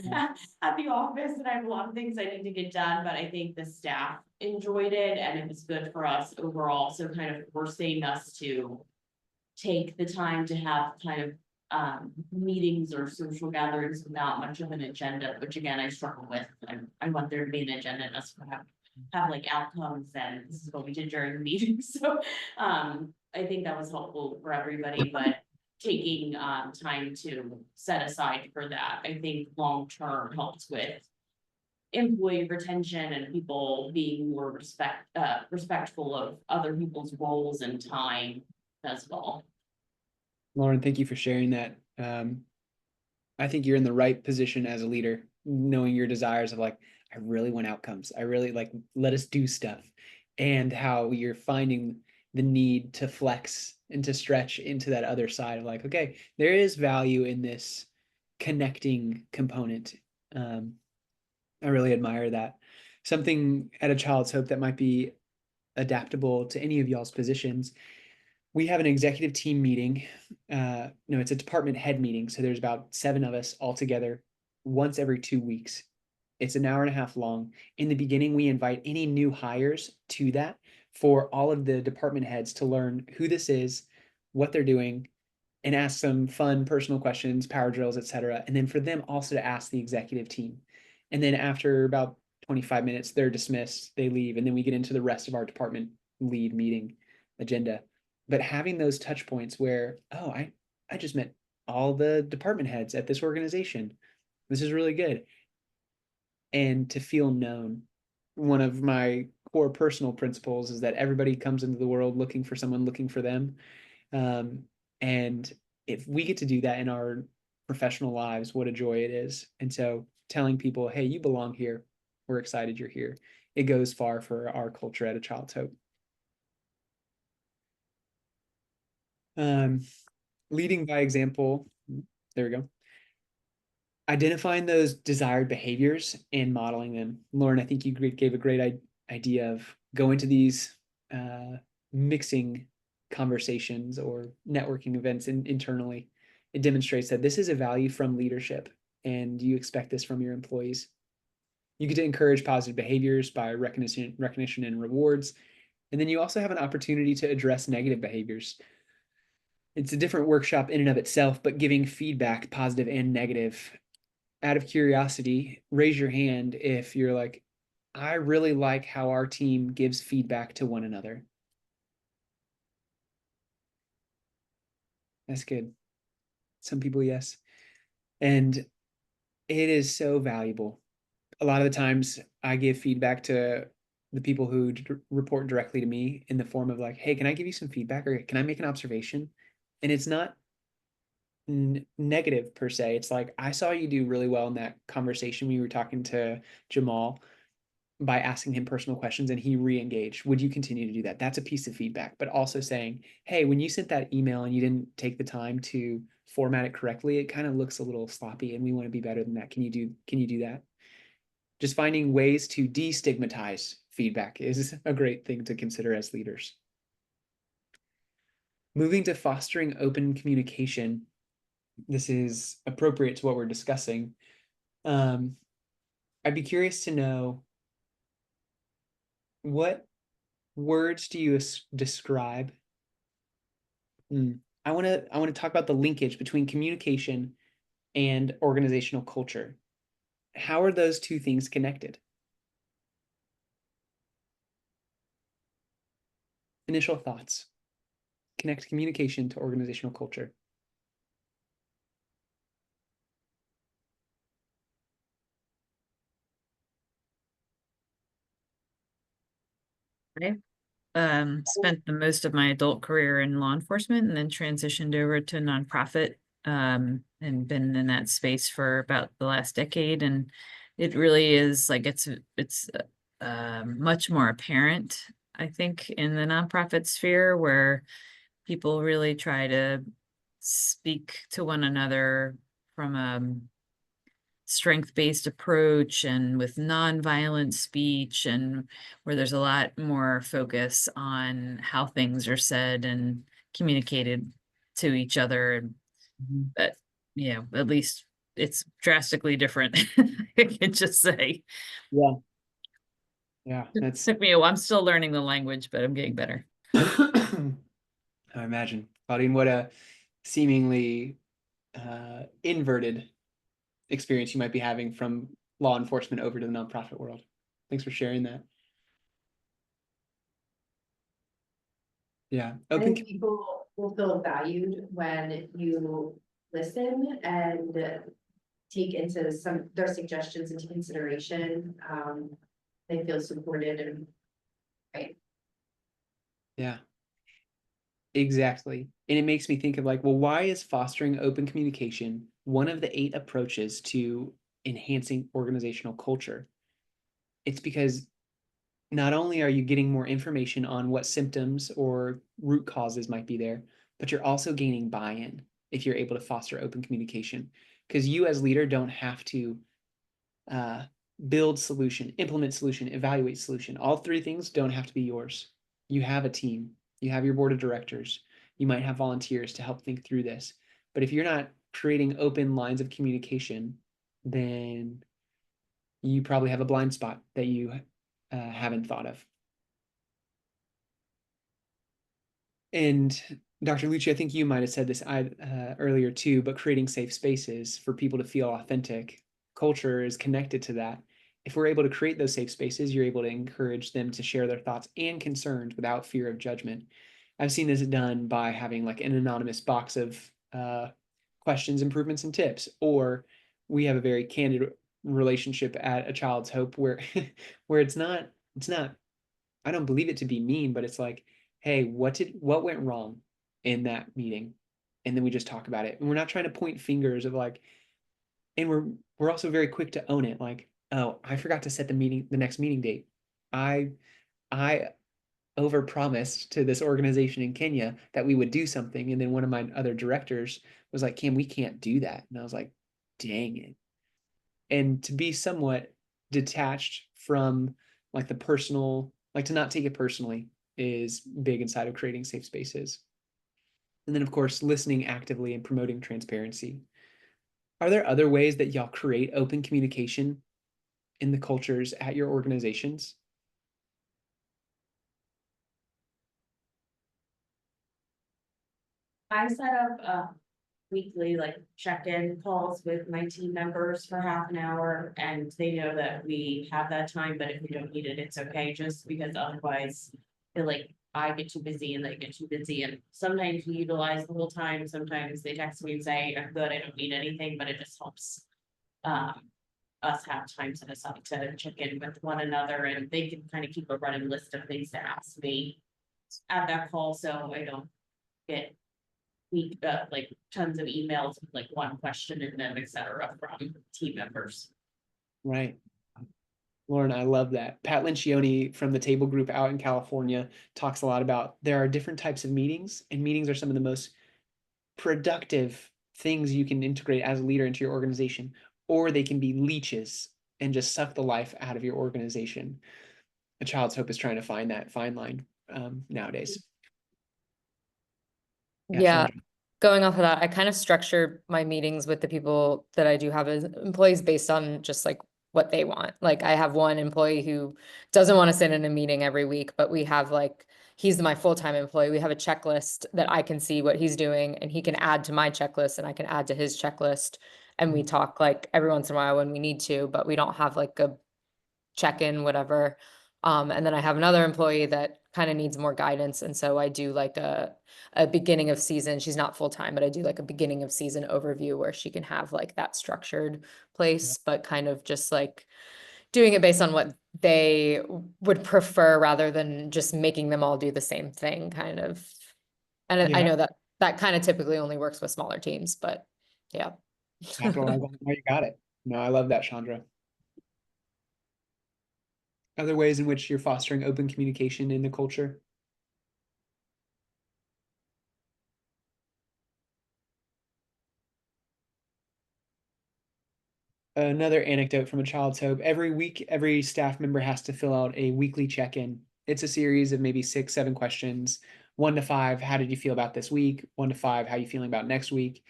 At the office, and I have a lot of things I need to get done, but I think the staff enjoyed it and it was good for us overall, so kind of forcing us to. Take the time to have kind of meetings or social gatherings without much of an agenda, which again, I struggle with. I want there to be an agenda and us to have like outcomes, and this is what we did during the meeting, so. I think that was helpful for everybody, but taking time to set aside for that, I think long-term helps with. Employee retention and people being more respectful of other people's roles and time as well. Lauren, thank you for sharing that. I think you're in the right position as a leader, knowing your desires of like, I really want outcomes. I really like, let us do stuff, and how you're finding the need to flex and to stretch into that other side of like, okay, there is value in this connecting component. I really admire that. Something at a Child's Hope that might be adaptable to any of y'all's positions. We have an executive team meeting. No, it's a department head meeting. So there's about 7 of us all together once every 2 weeks. It's an hour and a half long. In the beginning, we invite any new hires to that for all of the department heads to learn who this is, what they're doing, and ask some fun personal questions, power drills, etc. And then for them also to ask the executive team. And then after about 25 minutes, they're dismissed, they leave, and then we get into the rest of our department lead meeting agenda. But having those touch points where, oh, I just met all the department heads at this organization. This is really good. And to feel known. One of my core personal principles is that everybody comes into the world looking for someone looking for them. And if we get to do that in our professional lives, what a joy it is. And so telling people, hey, you belong here. We're excited you're here. It goes far for our culture at A Child's Hope. Leading by example. There we go. Identifying those desired behaviors and modeling them. Lauren, I think you gave a great idea of going to these mixing conversations or networking events internally. It demonstrates that this is a value from leadership and you expect this from your employees. You get to encourage positive behaviors by recognition and rewards. And then you also have an opportunity to address negative behaviors. It's a different workshop in and of itself, but giving feedback, positive and negative. Out of curiosity, raise your hand if you're like, I really like how our team gives feedback to one another. That's good. Some people, yes. And it is so valuable. A lot of the times I give feedback to the people who report directly to me in the form of like, hey, can I give you some feedback or can I make an observation? And it's not negative per se. It's like, I saw you do really well in that conversation. We were talking to Jamal by asking him personal questions and he re-engaged. Would you continue to do that? That's a piece of feedback, but also saying, hey, when you sent that email and you didn't take the time to format it correctly, it kind of looks a little sloppy and we want to be better than that. Can you do that? Just finding ways to destigmatize feedback is a great thing to consider as leaders. Moving to fostering open communication. This is appropriate to what we're discussing. I'd be curious to know, what words do you describe? I want to talk about the linkage between communication and organizational culture. How are those two things connected? Initial thoughts. Connect communication to organizational culture. Spent the most of my adult career in law enforcement and then transitioned over to nonprofit. And been in that space for about the last decade, and it really is like it's much more apparent, I think, in the nonprofit sphere, where people really try to speak to one another from a strength-based approach and with nonviolent speech, and where there's a lot more focus on how things are said and communicated to each other. But at least it's drastically different. I can just say. Yeah. Yeah, that's Took me a while. I'm still learning the language, but I'm getting better. I imagine. Claudine, what a seemingly inverted experience you might be having from law enforcement over to the nonprofit world. Thanks for sharing that. Yeah. I Okay. think people will feel valued when you listen and take into their suggestions into consideration. They feel supported and Yeah. Exactly. And it makes me think of like, well, why is fostering open communication one of the 8 approaches to enhancing organizational culture? It's because not only are you getting more information on what symptoms or root causes might be there, but you're also gaining buy-in if you're able to foster open communication. Because you as leader don't have to build solution, implement solution, evaluate solution. All 3 things don't have to be yours. You have a team. You have your board of directors. You might have volunteers to help think through this. But if you're not creating open lines of communication, then you probably have a blind spot that you haven't thought of. And Dr. Lucci, I think you might have said this earlier too, but creating safe spaces for people to feel authentic. Culture is connected to that. If we're able to create those safe spaces, you're able to encourage them to share their thoughts and concerns without fear of judgment. I've seen this done by having like an anonymous box of questions, improvements, and tips, or we have a very candid relationship at A Child's Hope where where it's not I don't believe it to be mean, but it's like, hey, what went wrong in that meeting? And then we just talk about it. And we're not trying to point fingers of like, and we're also very quick to own it. Like, oh, I forgot to set the next meeting date. I overpromised to this organization in Kenya that we would do something. And then one of my other directors was like, Kim, we can't do that. And I was like, dang it. And to be somewhat detached from like the personal, like to not take it personally is big inside of creating safe spaces. And then of course, listening actively and promoting transparency. Are there other ways that y'all create open communication in the cultures at your organizations? I set up weekly like check-in calls with my team members for half an hour, and they know that we have that time, but if we don't need it, it's okay, just because otherwise I feel like I get too busy and they get too busy, and sometimes we utilize the whole time, sometimes they text me and say, I'm good, I don't need anything, but it just helps us have time set aside to check in with one another, and they can kind of keep a running list of things to ask me at that call, so I don't get like tons of emails with like one question in them, et cetera, from team members. Right. Lauren, I love that. Pat Lincioni from the Table Group out in California talks a lot about there are different types of meetings, and meetings are some of the most productive things you can integrate as a leader into your organization, or they can be leeches and just suck the life out of your organization. A Child's Hope is trying to find that fine line nowadays. Yeah, Sandra. going off of that, I kind of structure my meetings with the people that I do have as employees based on just like what they want. Like I have one employee who doesn't want to sit in a meeting every week, but we have like, he's my full-time employee. We have a checklist that I can see what he's doing and he can add to my checklist and I can add to his checklist. And we talk like every once in a while when we need to, but we don't have like a check-in, whatever. And then I have another employee that kind of needs more guidance. And so I do like a beginning of season. She's not full-time, but I do like a beginning of season overview where she can have like that structured place, but kind of just like doing it based on what they would prefer rather than just making them all do the same thing, kind of. And I Yeah. know that that kind of typically only works with smaller teams, but yeah. Capitalize on how you got it. No, I love that, Chandra. Other ways in which you're fostering open communication in the culture? Another anecdote from a child's hope. Every week, every staff member has to fill out a weekly check-in. It's a series of maybe 6, 7 questions. 1 to 5, how did you feel about this week? 1 to 5, how are you feeling about next week?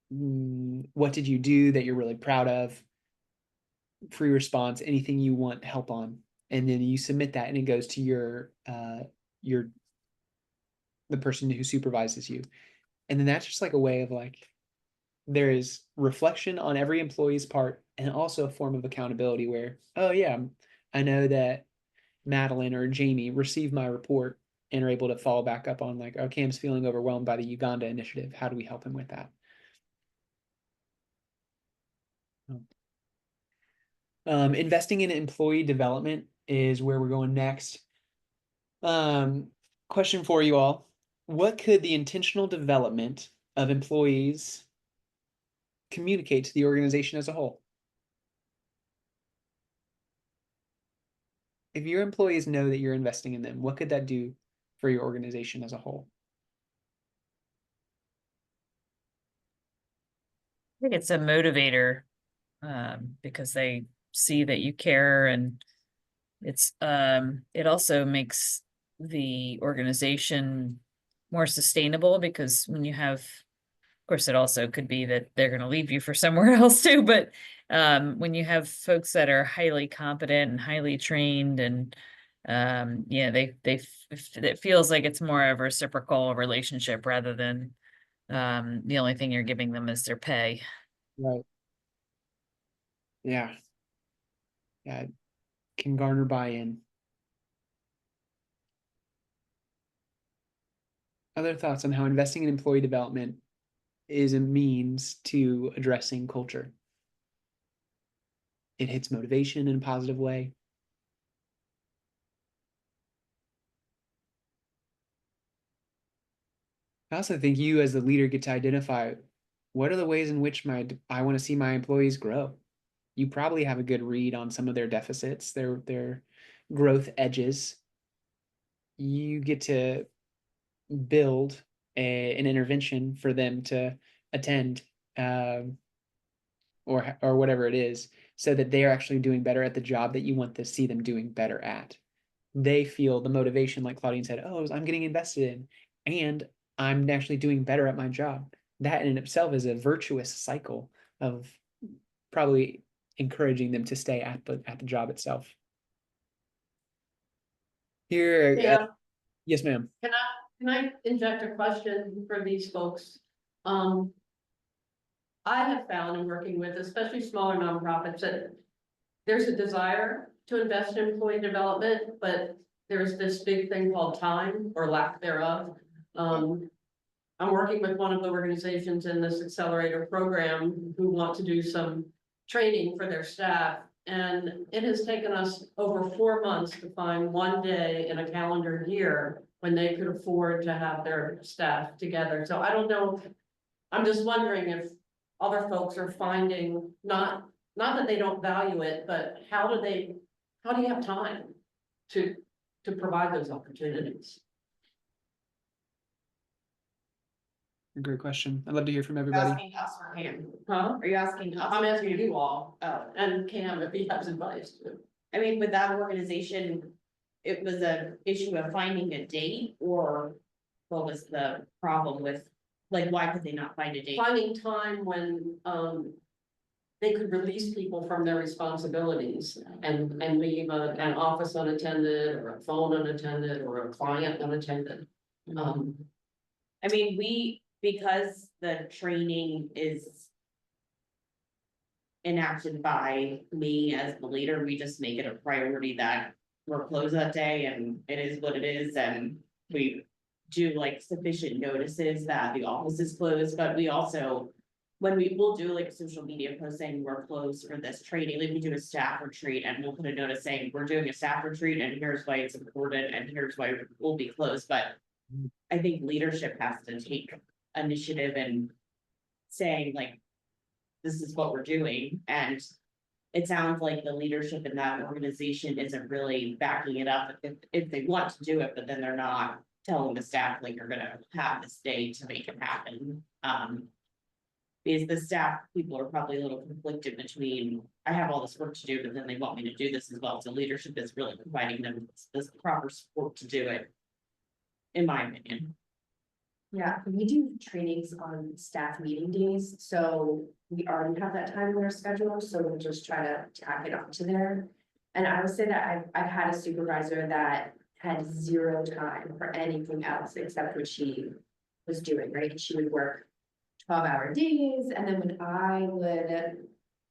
What did you do that you're really proud of? Free response, anything you want help on. And then you submit that and it goes to the person who supervises you. And then that's just like a way of like, there is reflection on every employee's part and also a form of accountability where, oh yeah, I know that Madeline or Jamie received my report and are able to follow back up on like, oh, Cam's feeling overwhelmed by the Uganda initiative. How do we help him with that? Investing in employee development is where we're going next. Question for you all. What could the intentional development of employees communicate to the organization as a whole? If your employees know that you're investing in them, what could that do for your organization as a whole? I think it's a motivator, because they see that you care, and it also makes the organization more sustainable, because when you have, of course, it also could be that they're going to leave you for somewhere else too, but when you have folks that are highly competent and highly trained, and yeah, it feels like it's more of a reciprocal relationship rather than the only thing you're giving them is their pay. Right. Yeah. Yeah. It can garner buy-in. Other thoughts on how investing in employee development is a means to addressing culture? It hits motivation in a positive way. I also think you as the leader get to identify what are the ways in which I want to see my employees grow. You probably have a good read on some of their deficits, their growth edges. You get to build an intervention for them to attend, or whatever it is, so that they are actually doing better at the job that you want to see them doing better at. They feel the motivation, like Claudine said, oh, I'm getting invested in, and I'm actually doing better at my job. That in itself is a virtuous cycle of probably encouraging them to stay at the job itself. Here, Yeah. yes, ma'am. Can I inject a question for these folks? I have found in working with especially smaller nonprofits that there's a desire to invest in employee development, but there's this big thing called time or lack thereof. I'm working with one of the organizations in this Accelerator program who want to do some training for their staff. And it has taken us over 4 months to find one day in a calendar year when they could afford to have their staff together. So I don't know, I'm just wondering if other folks are finding, not that they don't value it, but how do you have time to provide those opportunities? Great question. I'd love to hear from everybody. Asking us or Cam? Huh? Are you asking us? I'm asking you all, Oh, and Cam, if he has advice too. I mean, with that organization, it was an issue of finding a date, or what was the problem with, like, why could they not find a date? Finding time when, they could release people from their responsibilities and leave an office unattended, or a phone unattended, or a client unattended. I mean, because the training is enacted by me as the leader, we just make it a priority that we're closed that day, and it is what it is, and we do like sufficient notices that the office is closed, but we also when we will do like a social media post saying we're closed for this training, like we do a staff retreat and we'll put a notice saying we're doing a staff retreat and here's why it's important and here's why we'll be closed, but I think leadership has to take initiative and saying like, this is what we're doing, and it sounds like the leadership in that organization isn't really backing it up if they want to do it, but then they're not telling the staff like you're gonna have this day to make it happen. Because the staff people are probably a little conflicted between, I have all this work to do, but then they want me to do this as well. So leadership is really providing them this proper support to do it, in my opinion. Yeah, we do trainings on staff meeting days, so we already have that time in our schedule, so we'll just try to tack it onto there. And I would say that I've had a supervisor that had zero time for anything else except what she was doing, right? She would work 12-hour days, and then when I would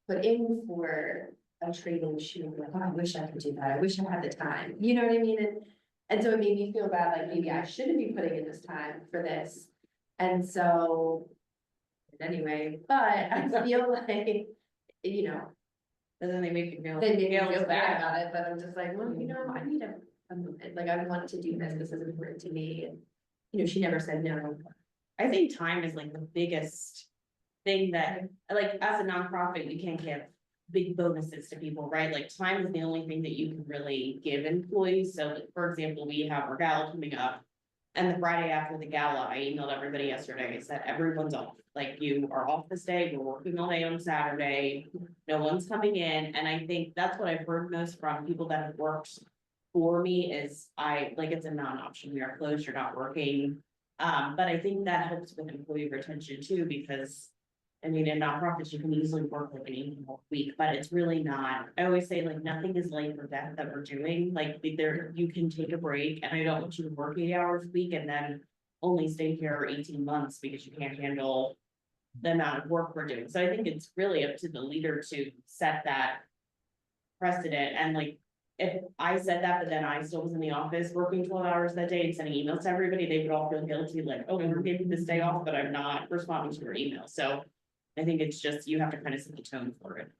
put in for a training, she would be like, oh, I wish I could do that, I wish I had the time, you know what I mean? And so it made me feel bad, like maybe I shouldn't be putting in this time for this. And so, anyway, but I feel like, you know, And then they make you feel. they made me feel bad about it, but I'm just like, well, you know, I need a moment, like I want to do this, this is important to me. And, you know, she never said no. I think time is like the biggest thing that, like, as a nonprofit, we can't give big bonuses to people, right? Like, time is the only thing that you can really give employees. So, like, for example, we have our gala coming up. And the Friday after the gala, I emailed everybody yesterday, I said, everyone's off. Like, you are off this day, we're working all day on Saturday, no one's coming in. And I think that's what I've heard most from people that have worked for me is it's a non-option. We are closed, you're not working. But I think that helps with employee retention too, because I mean, in nonprofits, you can easily work like an 8-hour week, but it's really not. I always say like nothing is life or death that we're doing. Like there, you can take a break, and I don't want you to work 8 hours a week and then only stay here 18 months because you can't handle the amount of work we're doing. So I think it's really up to the leader to set that precedent. And like, if I said that, but then I still was in the office working 12 hours that day and sending emails to everybody, they would all feel guilty, like, oh, we're giving this day off, but I'm not responding to your email. So I think it's just, you have to kind of set the tone for it.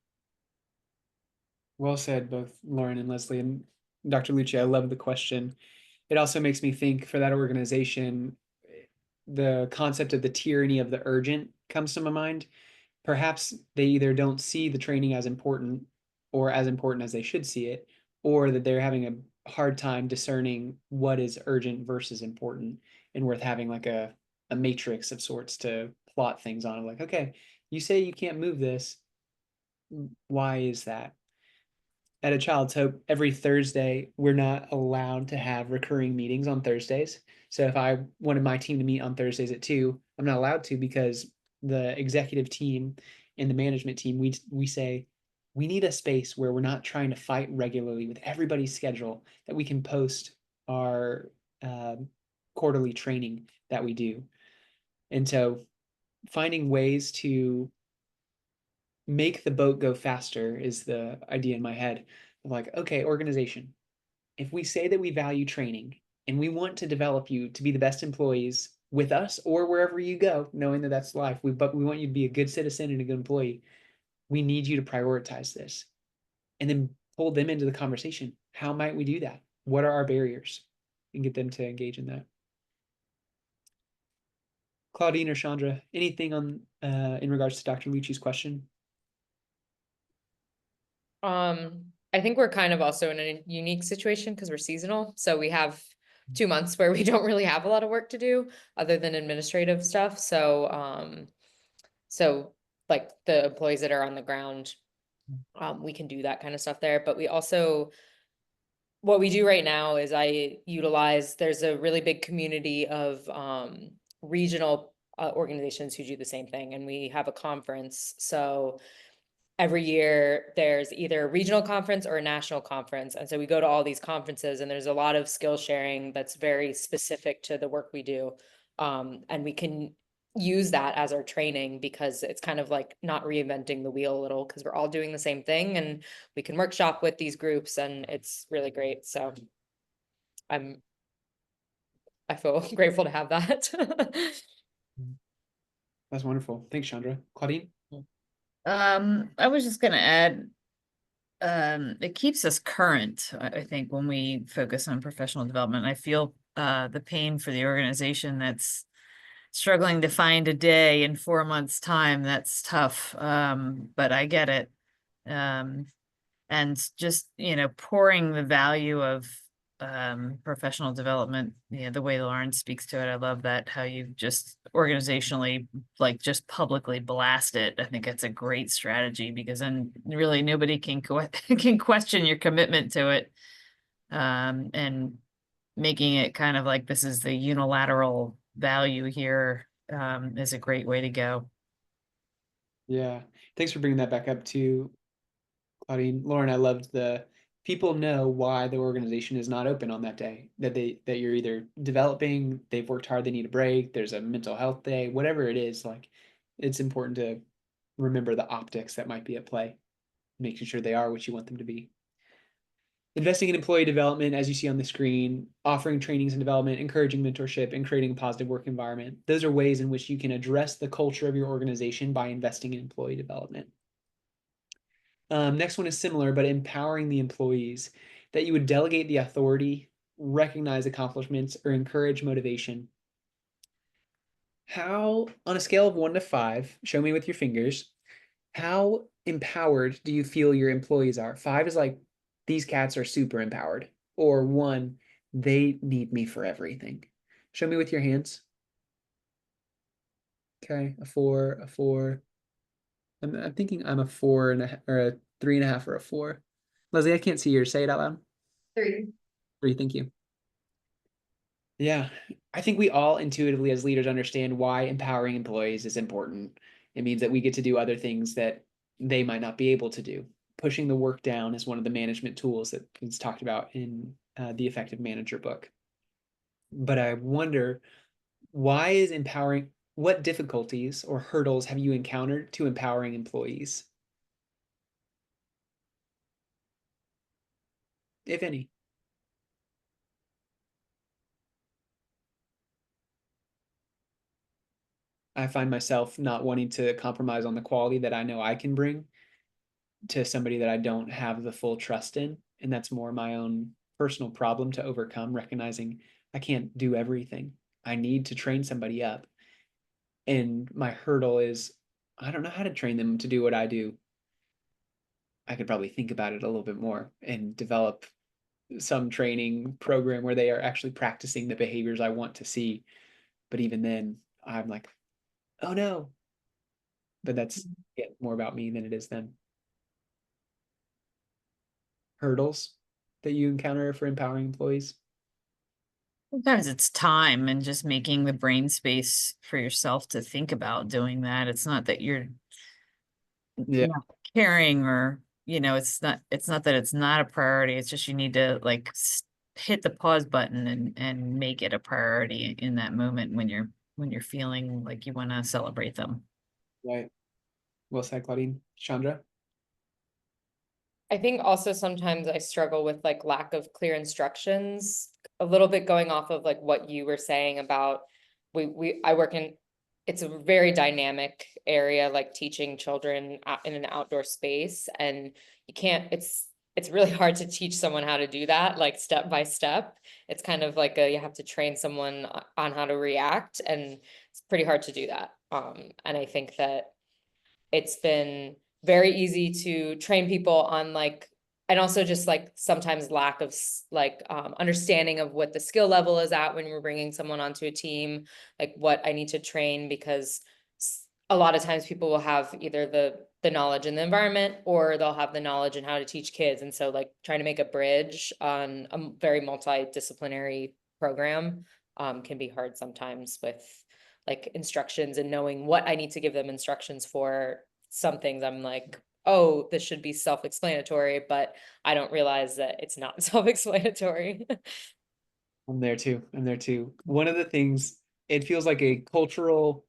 Well said, both Lauren and Leslie. And Dr. Lucci, I love the question. It also makes me think for that organization, the concept of the tyranny of the urgent comes to my mind. Perhaps they either don't see the training as important or as important as they should see it, or that they're having a hard time discerning what is urgent versus important and worth having like a matrix of sorts to plot things on. Like, okay, you say you can't move this. Why is that? At A Child's Hope, every Thursday, we're not allowed to have recurring meetings on Thursdays. So if I wanted my team to meet on Thursdays at 2, I'm not allowed to because the executive team and the management team, we say, we need a space where we're not trying to fight regularly with everybody's schedule, that we can post our quarterly training that we do. And so finding ways to make the boat go faster is the idea in my head. Like, okay, organization, if we say that we value training and we want to develop you to be the best employees with us or wherever you go, knowing that that's life, but we want you to be a good citizen and a good employee, we need you to prioritize this. And then pull them into the conversation. How might we do that? What are our barriers? And get them to engage in that. Claudine or Chandra, anything on in regards to Dr. Lucci's question? I think we're kind of also in a unique situation because we're seasonal. So we have 2 months where we don't really have a lot of work to do other than administrative stuff. So, like the employees that are on the ground, we can do that kind of stuff there. But we also, what we do right now is there's a really big community of regional organizations who do the same thing. And we have a conference. So every year there's either a regional conference or a national conference. And so we go to all these conferences and there's a lot of skill sharing that's very specific to the work we do. And we can use that as our training because it's kind of like not reinventing the wheel a little because we're all doing the same thing and we can workshop with these groups and it's really great. So I feel grateful to have that. That's wonderful. Thanks, Chandra. Claudine? I was just gonna add, it keeps us current, I think, when we focus on professional development. I feel the pain for the organization that's struggling to find a day in 4 months' time. That's tough. But I get it. And just, pouring the value of professional development, the way Lauren speaks to it, I love that, how you just organizationally, like, just publicly blast it. I think it's a great strategy, because then really nobody can can question your commitment to it. And making it kind of like this is the unilateral value here is a great way to go. Yeah. Thanks for bringing that back up too, Claudine. Lauren, I loved the people know why the organization is not open on that day, that you're either developing, they've worked hard, they need a break, there's a mental health day, whatever it is. Like, it's important to remember the optics that might be at play, making sure they are what you want them to be. Investing in employee development, as you see on the screen, offering trainings and development, encouraging mentorship, and creating a positive work environment. Those are ways in which you can address the culture of your organization by investing in employee development. Next one is similar, but empowering the employees, that you would delegate the authority, recognize accomplishments, or encourage motivation. How, on a scale of 1 to 5, show me with your fingers, how empowered do you feel your employees are? 5 is like, these cats are super empowered. Or 1, they need me for everything. Show me with your hands. Okay, a 4, a 4. I'm thinking I'm a 4.5, or a 3.5, or a 4. Leslie, I can't see yours. Say it out loud. 3. 3, thank you. Yeah, I think we all intuitively as leaders understand why empowering employees is important. It means that we get to do other things that they might not be able to do. Pushing the work down is one of the management tools that is talked about in the Effective Manager book. But I wonder, why is empowering, what difficulties or hurdles have you encountered to empowering employees? If any. I find myself not wanting to compromise on the quality that I know I can bring to somebody that I don't have the full trust in. And that's more my own personal problem to overcome, recognizing I can't do everything. I need to train somebody up. And my hurdle is, I don't know how to train them to do what I do. I could probably think about it a little bit more and develop some training program where they are actually practicing the behaviors I want to see. But even then, I'm like, oh no. But that's more about me than it is them. Hurdles that you encounter for empowering employees? Sometimes it's time and just making the brain space for yourself to think about doing that. It's not that you're Yeah. not caring, or, it's not that it's not a priority. It's just you need to, like, hit the pause button and make it a priority in that moment when you're feeling like you want to celebrate them. Right. Well said, Claudine. Chandra? I think also sometimes I struggle with like lack of clear instructions, a little bit going off of like what you were saying about I work in, it's a very dynamic area, like teaching children in an outdoor space, and you can't, it's really hard to teach someone how to do that, like step by step. It's kind of like you have to train someone on how to react, and it's pretty hard to do that. And I think that it's been very easy to train people on like, and also just like sometimes lack of understanding of what the skill level is at when we're bringing someone onto a team, like what I need to train, because a lot of times people will have either the knowledge in the environment, or they'll have the knowledge in how to teach kids. And so like trying to make a bridge on a very multidisciplinary program can be hard sometimes with like instructions, and knowing what I need to give them instructions for. Some things I'm like, oh, this should be self-explanatory, but I don't realize that it's not self-explanatory. I'm there too. I'm there too. One of the things, it feels like a cultural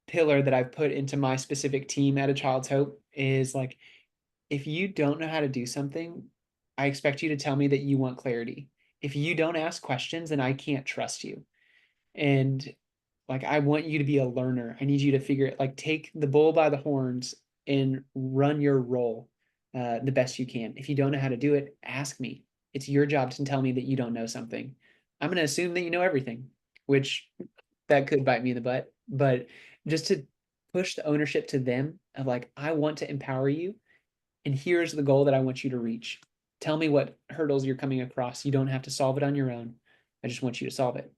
pillar that I've put into my specific team at A Child's Hope is like, if you don't know how to do something, I expect you to tell me that you want clarity. If you don't ask questions, then I can't trust you. And Like, I want you to be a learner. I need you to figure it, like, take the bull by the horns and run your role the best you can. If you don't know how to do it, ask me. It's your job to tell me that you don't know something. I'm going to assume that you know everything, which that could bite me in the butt. But just to push the ownership to them of like, I want to empower you, and here's the goal that I want you to reach. Tell me what hurdles you're coming across. You don't have to solve it on your own. I just want you to solve it.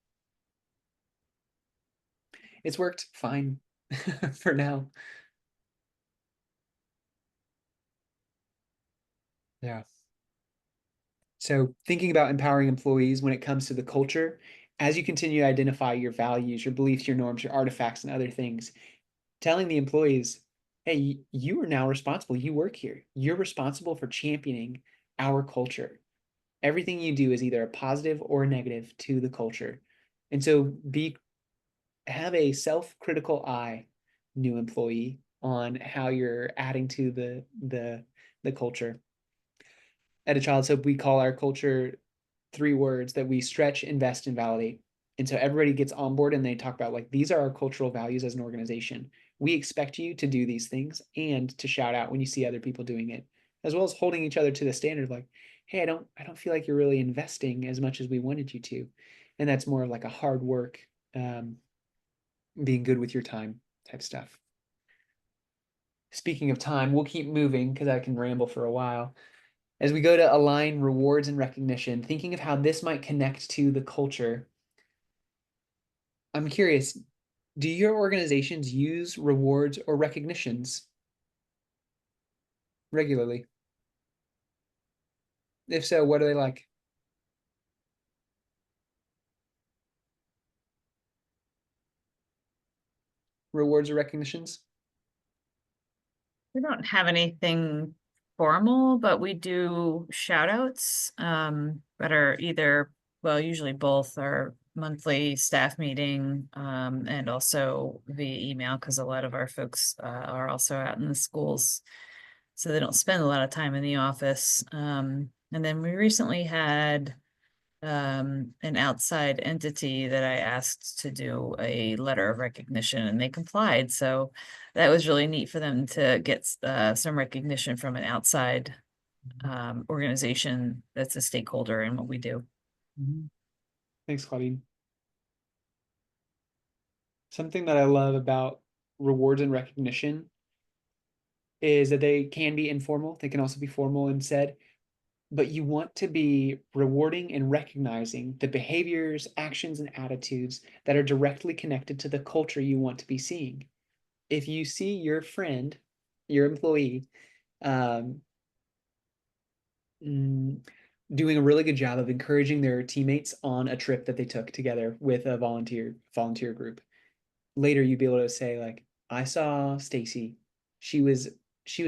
It's worked fine for now. Yeah. So thinking about empowering employees when it comes to the culture, as you continue to identify your values, your beliefs, your norms, your artifacts, and other things, telling the employees, hey, you are now responsible. You work here. You're responsible for championing our culture. Everything you do is either a positive or a negative to the culture. And so have a self-critical eye, new employee, on how you're adding to the culture. At a Child's Hope, we call our culture 3 words that we stretch, invest, and validate. And so everybody gets on board and they talk about like, these are our cultural values as an organization. We expect you to do these things and to shout out when you see other people doing it, as well as holding each other to the standard of like, hey, I don't feel like you're really investing as much as we wanted you to. And that's more of like a hard work, being good with your time type stuff. Speaking of time, we'll keep moving because I can ramble for a while. As we go to align rewards and recognition, thinking of how this might connect to the culture, I'm curious, do your organizations use rewards or recognitions regularly? If so, what are they like? Rewards or recognitions? We don't have anything formal, but we do shout outs that are either, well, usually both our monthly staff meeting and also via email, because a lot of our folks are also out in the schools, so they don't spend a lot of time in the office. And then we recently had an outside entity that I asked to do a letter of recognition, and they complied. So that was really neat for them to get some recognition from an outside organization that's a stakeholder in what we do. Thanks, Claudine. Something that I love about rewards and recognition is that they can be informal. They can also be formal and said, but you want to be rewarding and recognizing the behaviors, actions, and attitudes that are directly connected to the culture you want to be seeing. If you see your friend, your employee, doing a really good job of encouraging their teammates on a trip that they took together with a volunteer group, later you'd be able to say like, I saw Stacy. She was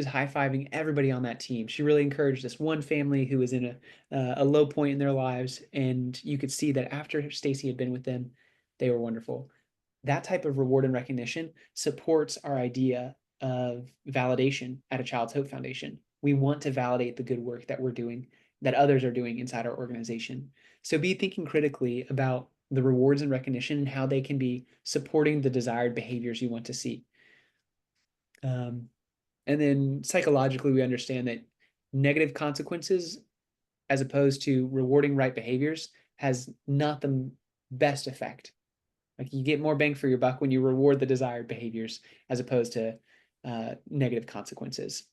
high-fiving everybody on that team. She really encouraged this one family who was in a low point in their lives, and you could see that after Stacy had been with them, they were wonderful. That type of reward and recognition supports our idea of validation at a Child's Hope Foundation. We want to validate the good work that we're doing, that others are doing inside our organization. So be thinking critically about the rewards and recognition and how they can be supporting the desired behaviors you want to see. And then psychologically, we understand that negative consequences, as opposed to rewarding right behaviors, has not the best effect. Like, you get more bang for your buck when you reward the desired behaviors as opposed to negative consequences.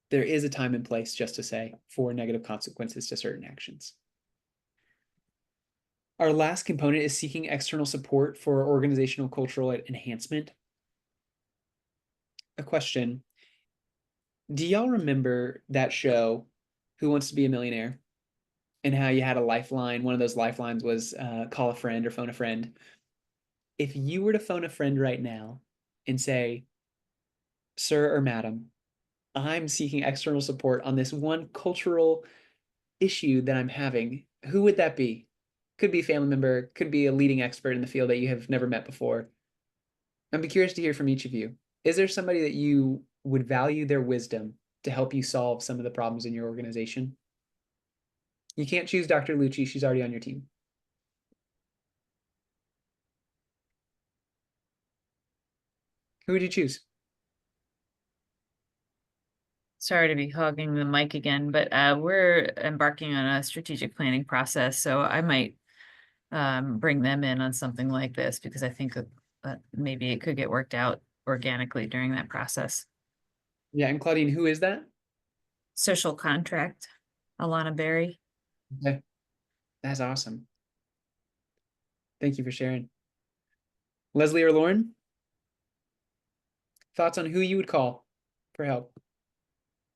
There is a time and place, just to say, for negative consequences to certain actions. Our last component is seeking external support for organizational cultural enhancement. A question. Do y'all remember that show, Who Wants to Be a Millionaire? And how you had a lifeline. One of those lifelines was call a friend or phone a friend. If you were to phone a friend right now and say, sir or madam, I'm seeking external support on this one cultural issue that I'm having, who would that be? Could be a family member, could be a leading expert in the field that you have never met before. I'd be curious to hear from each of you. Is there somebody that you would value their wisdom to help you solve some of the problems in your organization? You can't choose Dr. Lucci, she's already on your team. Who would you choose? Sorry to be hogging the mic again, but we're embarking on a strategic planning process, so I might bring them in on something like this because I think that maybe it could get worked out organically during that process. Yeah, and Claudine, who is that? Social contract, Alana Berry. Okay, that's awesome. Thank you for sharing. Leslie or Lauren? Thoughts on who you would call for help?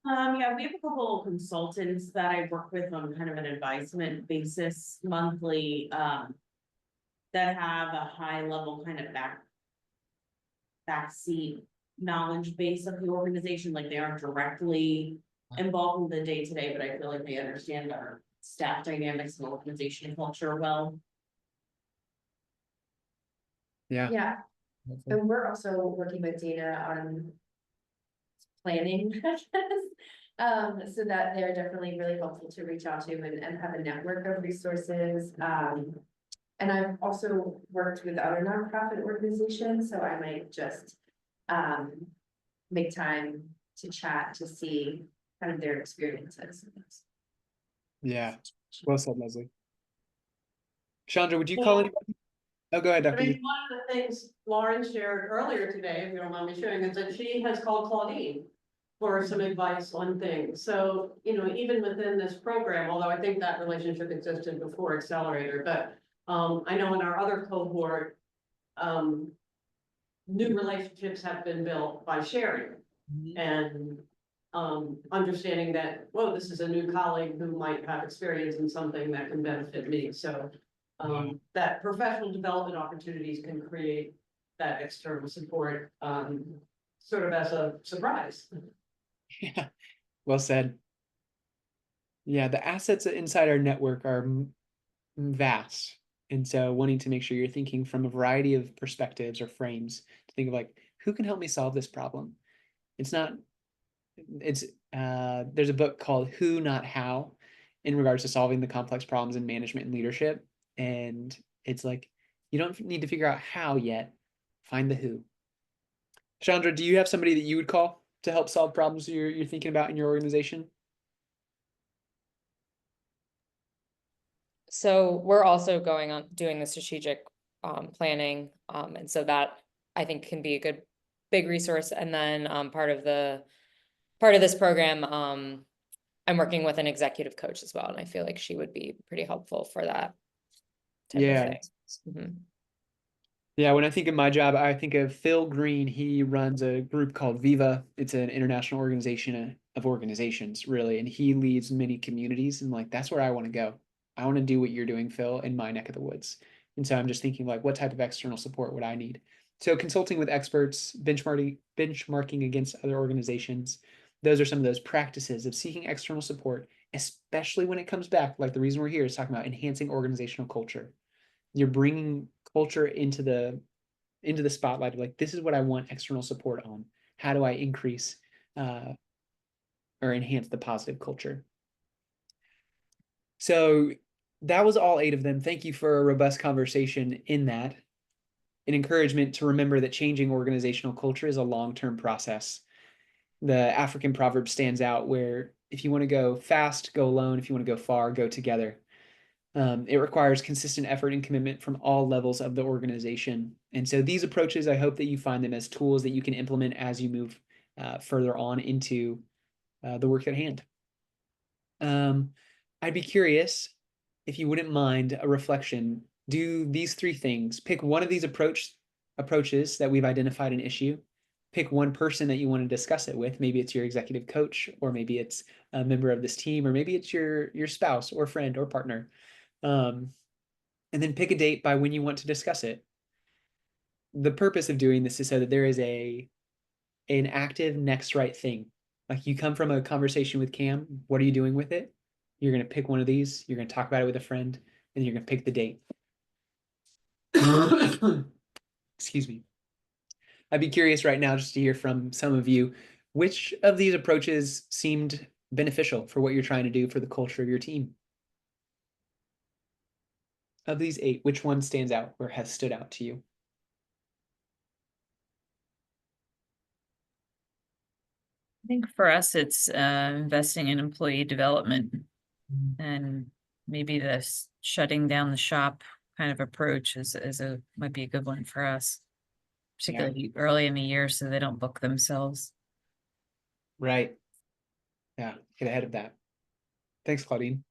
Yeah, we have a couple of consultants that I work with on kind of an advisement basis monthly, that have a high level kind of backseat knowledge base of the organization, like they aren't directly involved in the day-to-day, but I feel like they understand our staff dynamics and organization culture well. Yeah. Yeah, and we're also working with Dana on planning, I guess. So that they're definitely really helpful to reach out to and have a network of resources. And I've also worked with other nonprofit organizations, so I might just make time to chat to see kind of their experiences. Yeah. Well said, Leslie. Chandra, would you call anybody? Oh, go ahead, I Dr. mean, Lee. one of the things Lauren shared earlier today, if you don't mind me sharing, is that she has called Claudine for some advice on things. So, you know, even within this program, although I think that relationship existed before Accelerator, but I know in our other cohort, new relationships have been built by sharing and understanding that, whoa, this is a new colleague who might have experience in something that can benefit me. So that professional development opportunities can create that external support, sort of as a surprise. Yeah, well said. Yeah, the assets inside our network are vast. And so wanting to make sure you're thinking from a variety of perspectives or frames to think of like, who can help me solve this problem? It's not, it's, there's a book called Who, Not How in regards to solving the complex problems in management and leadership. And it's like, you don't need to figure out how yet, find the who. Chandra, do you have somebody that you would call to help solve problems you're thinking about in your organization? So we're also going on doing the strategic planning. And so that I think can be a good big resource. And then part of this program, I'm working with an executive coach as well. And I feel like she would be pretty helpful for that type of Yeah. thing. Mhm. Yeah, when I think of my job, I think of Phil Green. He runs a group called Viva. It's an international organization of organizations, really, and he leads many communities. And like, that's where I want to go. I want to do what you're doing, Phil, in my neck of the woods. And so I'm just thinking, like, what type of external support would I need? So consulting with experts, benchmarking against other organizations. Those are some of those practices of seeking external support, especially when it comes back. Like the reason we're here is talking about enhancing organizational culture. You're bringing culture into the spotlight of like, this is what I want external support on. How do I increase or enhance the positive culture? So that was all 8 of them. Thank you for a robust conversation in that. An encouragement to remember that changing organizational culture is a long-term process. The African proverb stands out where if you want to go fast, go alone. If you want to go far, go together. It requires consistent effort and commitment from all levels of the organization. And so these approaches, I hope that you find them as tools that you can implement as you move further on into the work at hand. I'd be curious if you wouldn't mind a reflection. Do these 3 things, pick one of these approaches that we've identified an issue, pick one person that you want to discuss it with. Maybe it's your executive coach, or maybe it's a member of this team, or maybe it's your spouse or friend or partner. And then pick a date by when you want to discuss it. The purpose of doing this is so that there is an active next right thing. Like you come from a conversation with Cam, what are you doing with it? You're going to pick one of these, you're going to talk about it with a friend, and you're going to pick the date. Excuse me. I'd be curious right now just to hear from some of you, which of these approaches seemed beneficial for what you're trying to do for the culture of your team? Of these 8, which one stands out or has stood out to you? I think for us, it's investing in employee development and maybe this shutting down the shop kind of approach might be a good one for us. Particularly early in the year so they don't book themselves. Right. Yeah, get ahead of that. Thanks, Claudine.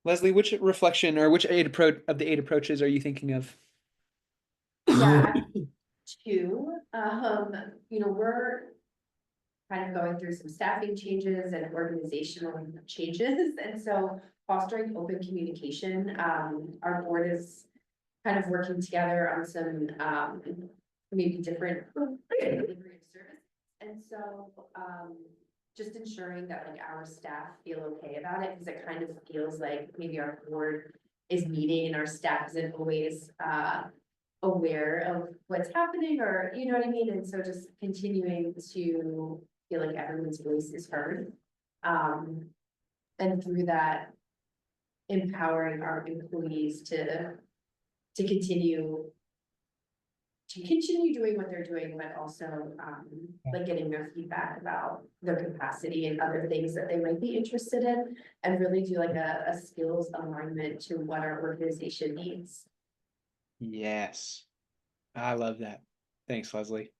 Leslie, which reflection or which of the 8 approaches are you thinking of? Yeah, two, we're kind of going through some staffing changes and organizational changes, and so fostering open communication, our board is kind of working together on some, maybe different delivery of service. And so, just ensuring that like our staff feel okay about it, because it kind of feels like maybe our board is meeting and our staff isn't always, aware of what's happening, or you know what I mean, and so just continuing to feel like everyone's voice is heard. And through that, empowering our employees to continue doing what they're doing, but also like getting their feedback about their capacity and other things that they might be interested in, and really do like a skills alignment to what our organization needs. Yes. I love that. Thanks, Leslie.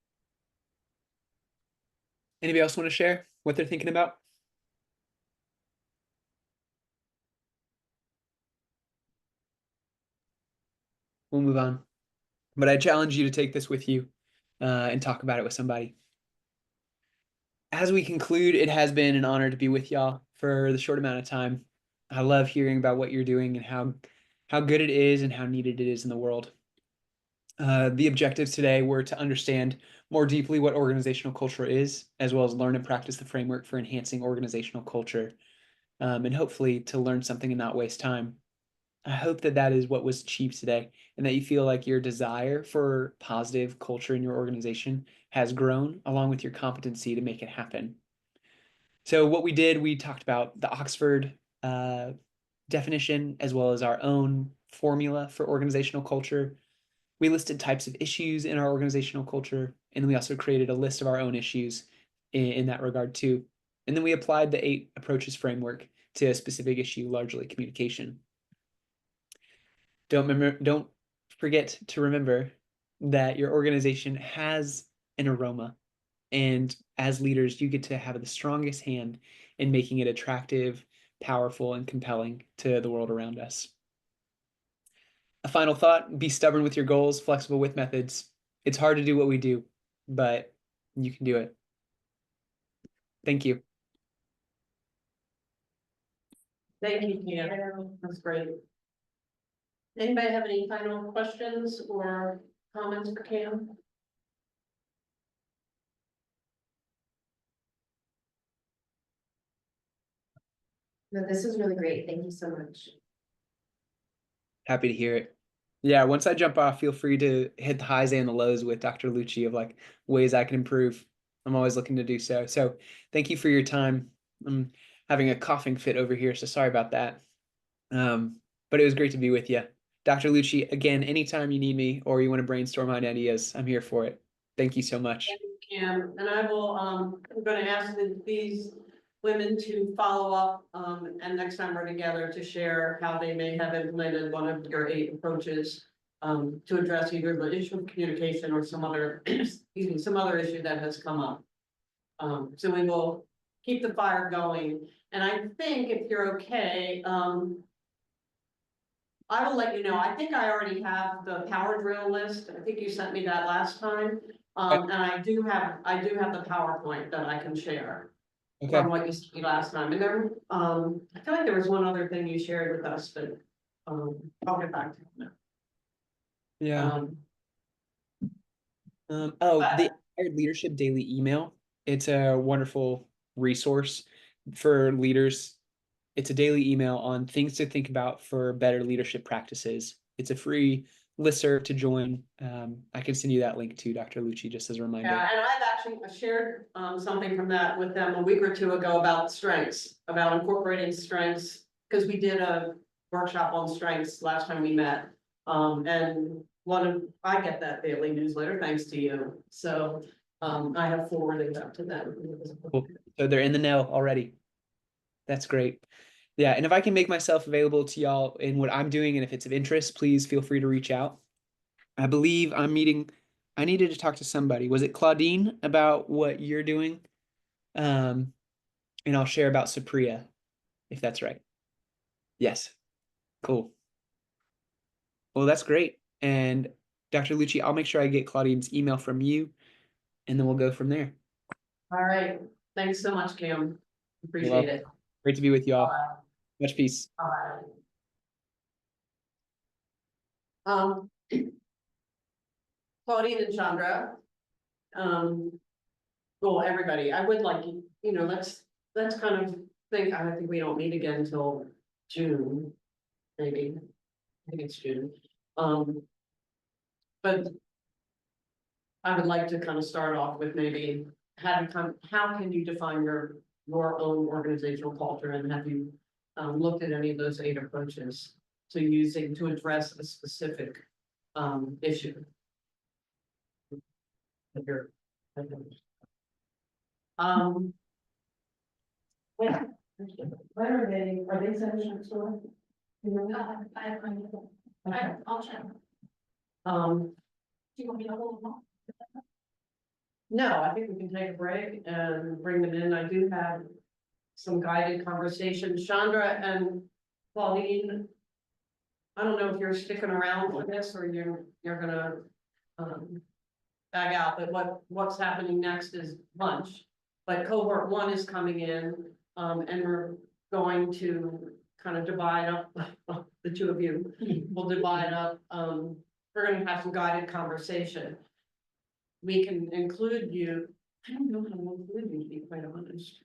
Anybody else want to share what they're thinking about? We'll move on. But I challenge you to take this with you and talk about it with somebody. As we conclude, it has been an honor to be with y'all for the short amount of time. I love hearing about what you're doing and how good it is and how needed it is in the world. The objectives today were to understand more deeply what organizational culture is, as well as learn and practice the framework for enhancing organizational culture, and hopefully to learn something and not waste time. I hope that that is what was achieved today, and that you feel like your desire for positive culture in your organization has grown along with your competency to make it happen. So what we did, we talked about the Oxford definition, as well as our own formula for organizational culture. We listed types of issues in our organizational culture, and then we also created a list of our own issues in that regard too. And then we applied the 8 approaches framework to a specific issue, largely communication. Don't forget to remember that your organization has an aroma, and as leaders, you get to have the strongest hand in making it attractive, powerful, and compelling to the world around us. A final thought: be stubborn with your goals, flexible with methods. It's hard to do what we do, but you can do it. Thank you. Thank you, Cam. That's great. Anybody have any final questions or comments for Cam? No, this is really great. Thank you so much. Happy to hear it. Yeah, once I jump off, feel free to hit the highs and the lows with Dr. Lucci of like ways I can improve. I'm always looking to do so. So thank you for your time. I'm having a coughing fit over here, so sorry about that. But it was great to be with you. Dr. Lucci, again, anytime you need me or you want to brainstorm on ideas, I'm here for it. Thank you so much. Thank you, Cam. And I will, I'm gonna ask these women to follow up, and next time we're together to share how they may have implemented one of your 8 approaches to address either the issue of communication or some other, excuse me, some other issue that has come up. So we will keep the fire going. And I think if you're okay, I will let you know. I think I already have the power drill list. I think you sent me that last time. And I do have the PowerPoint that I can share. Okay. From what you sent me last time. And there, I feel like there was one other thing you shared with us, but I'll get back to you. Yeah. The Inspired Leadership Daily Email. It's a wonderful resource for leaders. It's a daily email on things to think about for better leadership practices. It's a free listserv to join. I can send you that link too, Dr. Lucci, just as a reminder. Yeah, and I've actually shared something from that with them a week or 2 ago about strengths, about incorporating strengths, because we did a workshop on strengths last time we met. And I get that daily newsletter thanks to you. So I have forwarded that to them. Cool. So they're in the know already. That's great. Yeah, and if I can make myself available to y'all in what I'm doing, and if it's of interest, please feel free to reach out. I believe I needed to talk to somebody. Was it Claudine about what you're doing? And I'll share about Supriya, if that's right. Yes. Cool. Well, that's great. And Dr. Lucci, I'll make sure I get Claudine's email from you, and then we'll go from there. All right, thanks so much, Cam. Appreciate welcome. it. Great to be with you all. Bye. Much peace. Bye. Claudine and Chandra. Well, everybody, I would like, let's kind of think, I think we don't meet again until June, maybe. I think it's June. But I would like to kind of start off with maybe how can you define your own organizational culture, and have you looked at any of those 8 approaches to using to address a specific issue? Yeah. When are they session store? I'll check. Um, Do you want me to hold them on? no, I think we can take a break and bring them in. I do have some guided conversations. Chandra and Pauline, I don't know if you're sticking around for this or you're gonna bag out, but what's happening next is lunch. But cohort 1 is coming in, and we're going to kind of divide up, the 2 of you will divide up, we're gonna have some guided conversation. We can include you, I don't know how to include you, to be quite honest.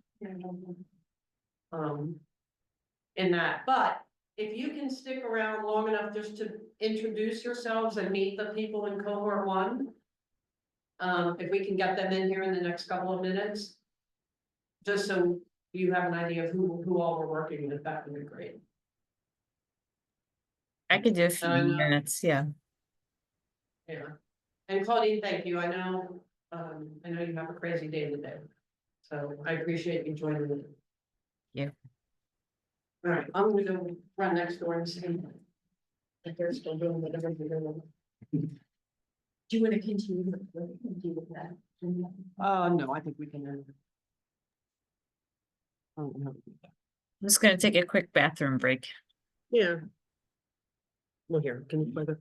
In that, but if you can stick around long enough just to introduce yourselves and meet the people in cohort 1. If we can get them in here in the next couple of minutes. Just so you have an idea of who all we're working with, that would be great. I could do a few And, minutes, yeah. Yeah, and Claudine, thank you. I know you have a crazy day today, so I appreciate you joining me. Yeah. All right, I'm gonna go run next door and see if they're still doing whatever they're doing. Do you want to continue with that? No, I think we can end. Oh, no. I'm just gonna take a quick bathroom break. Yeah. Well, here, can you play the?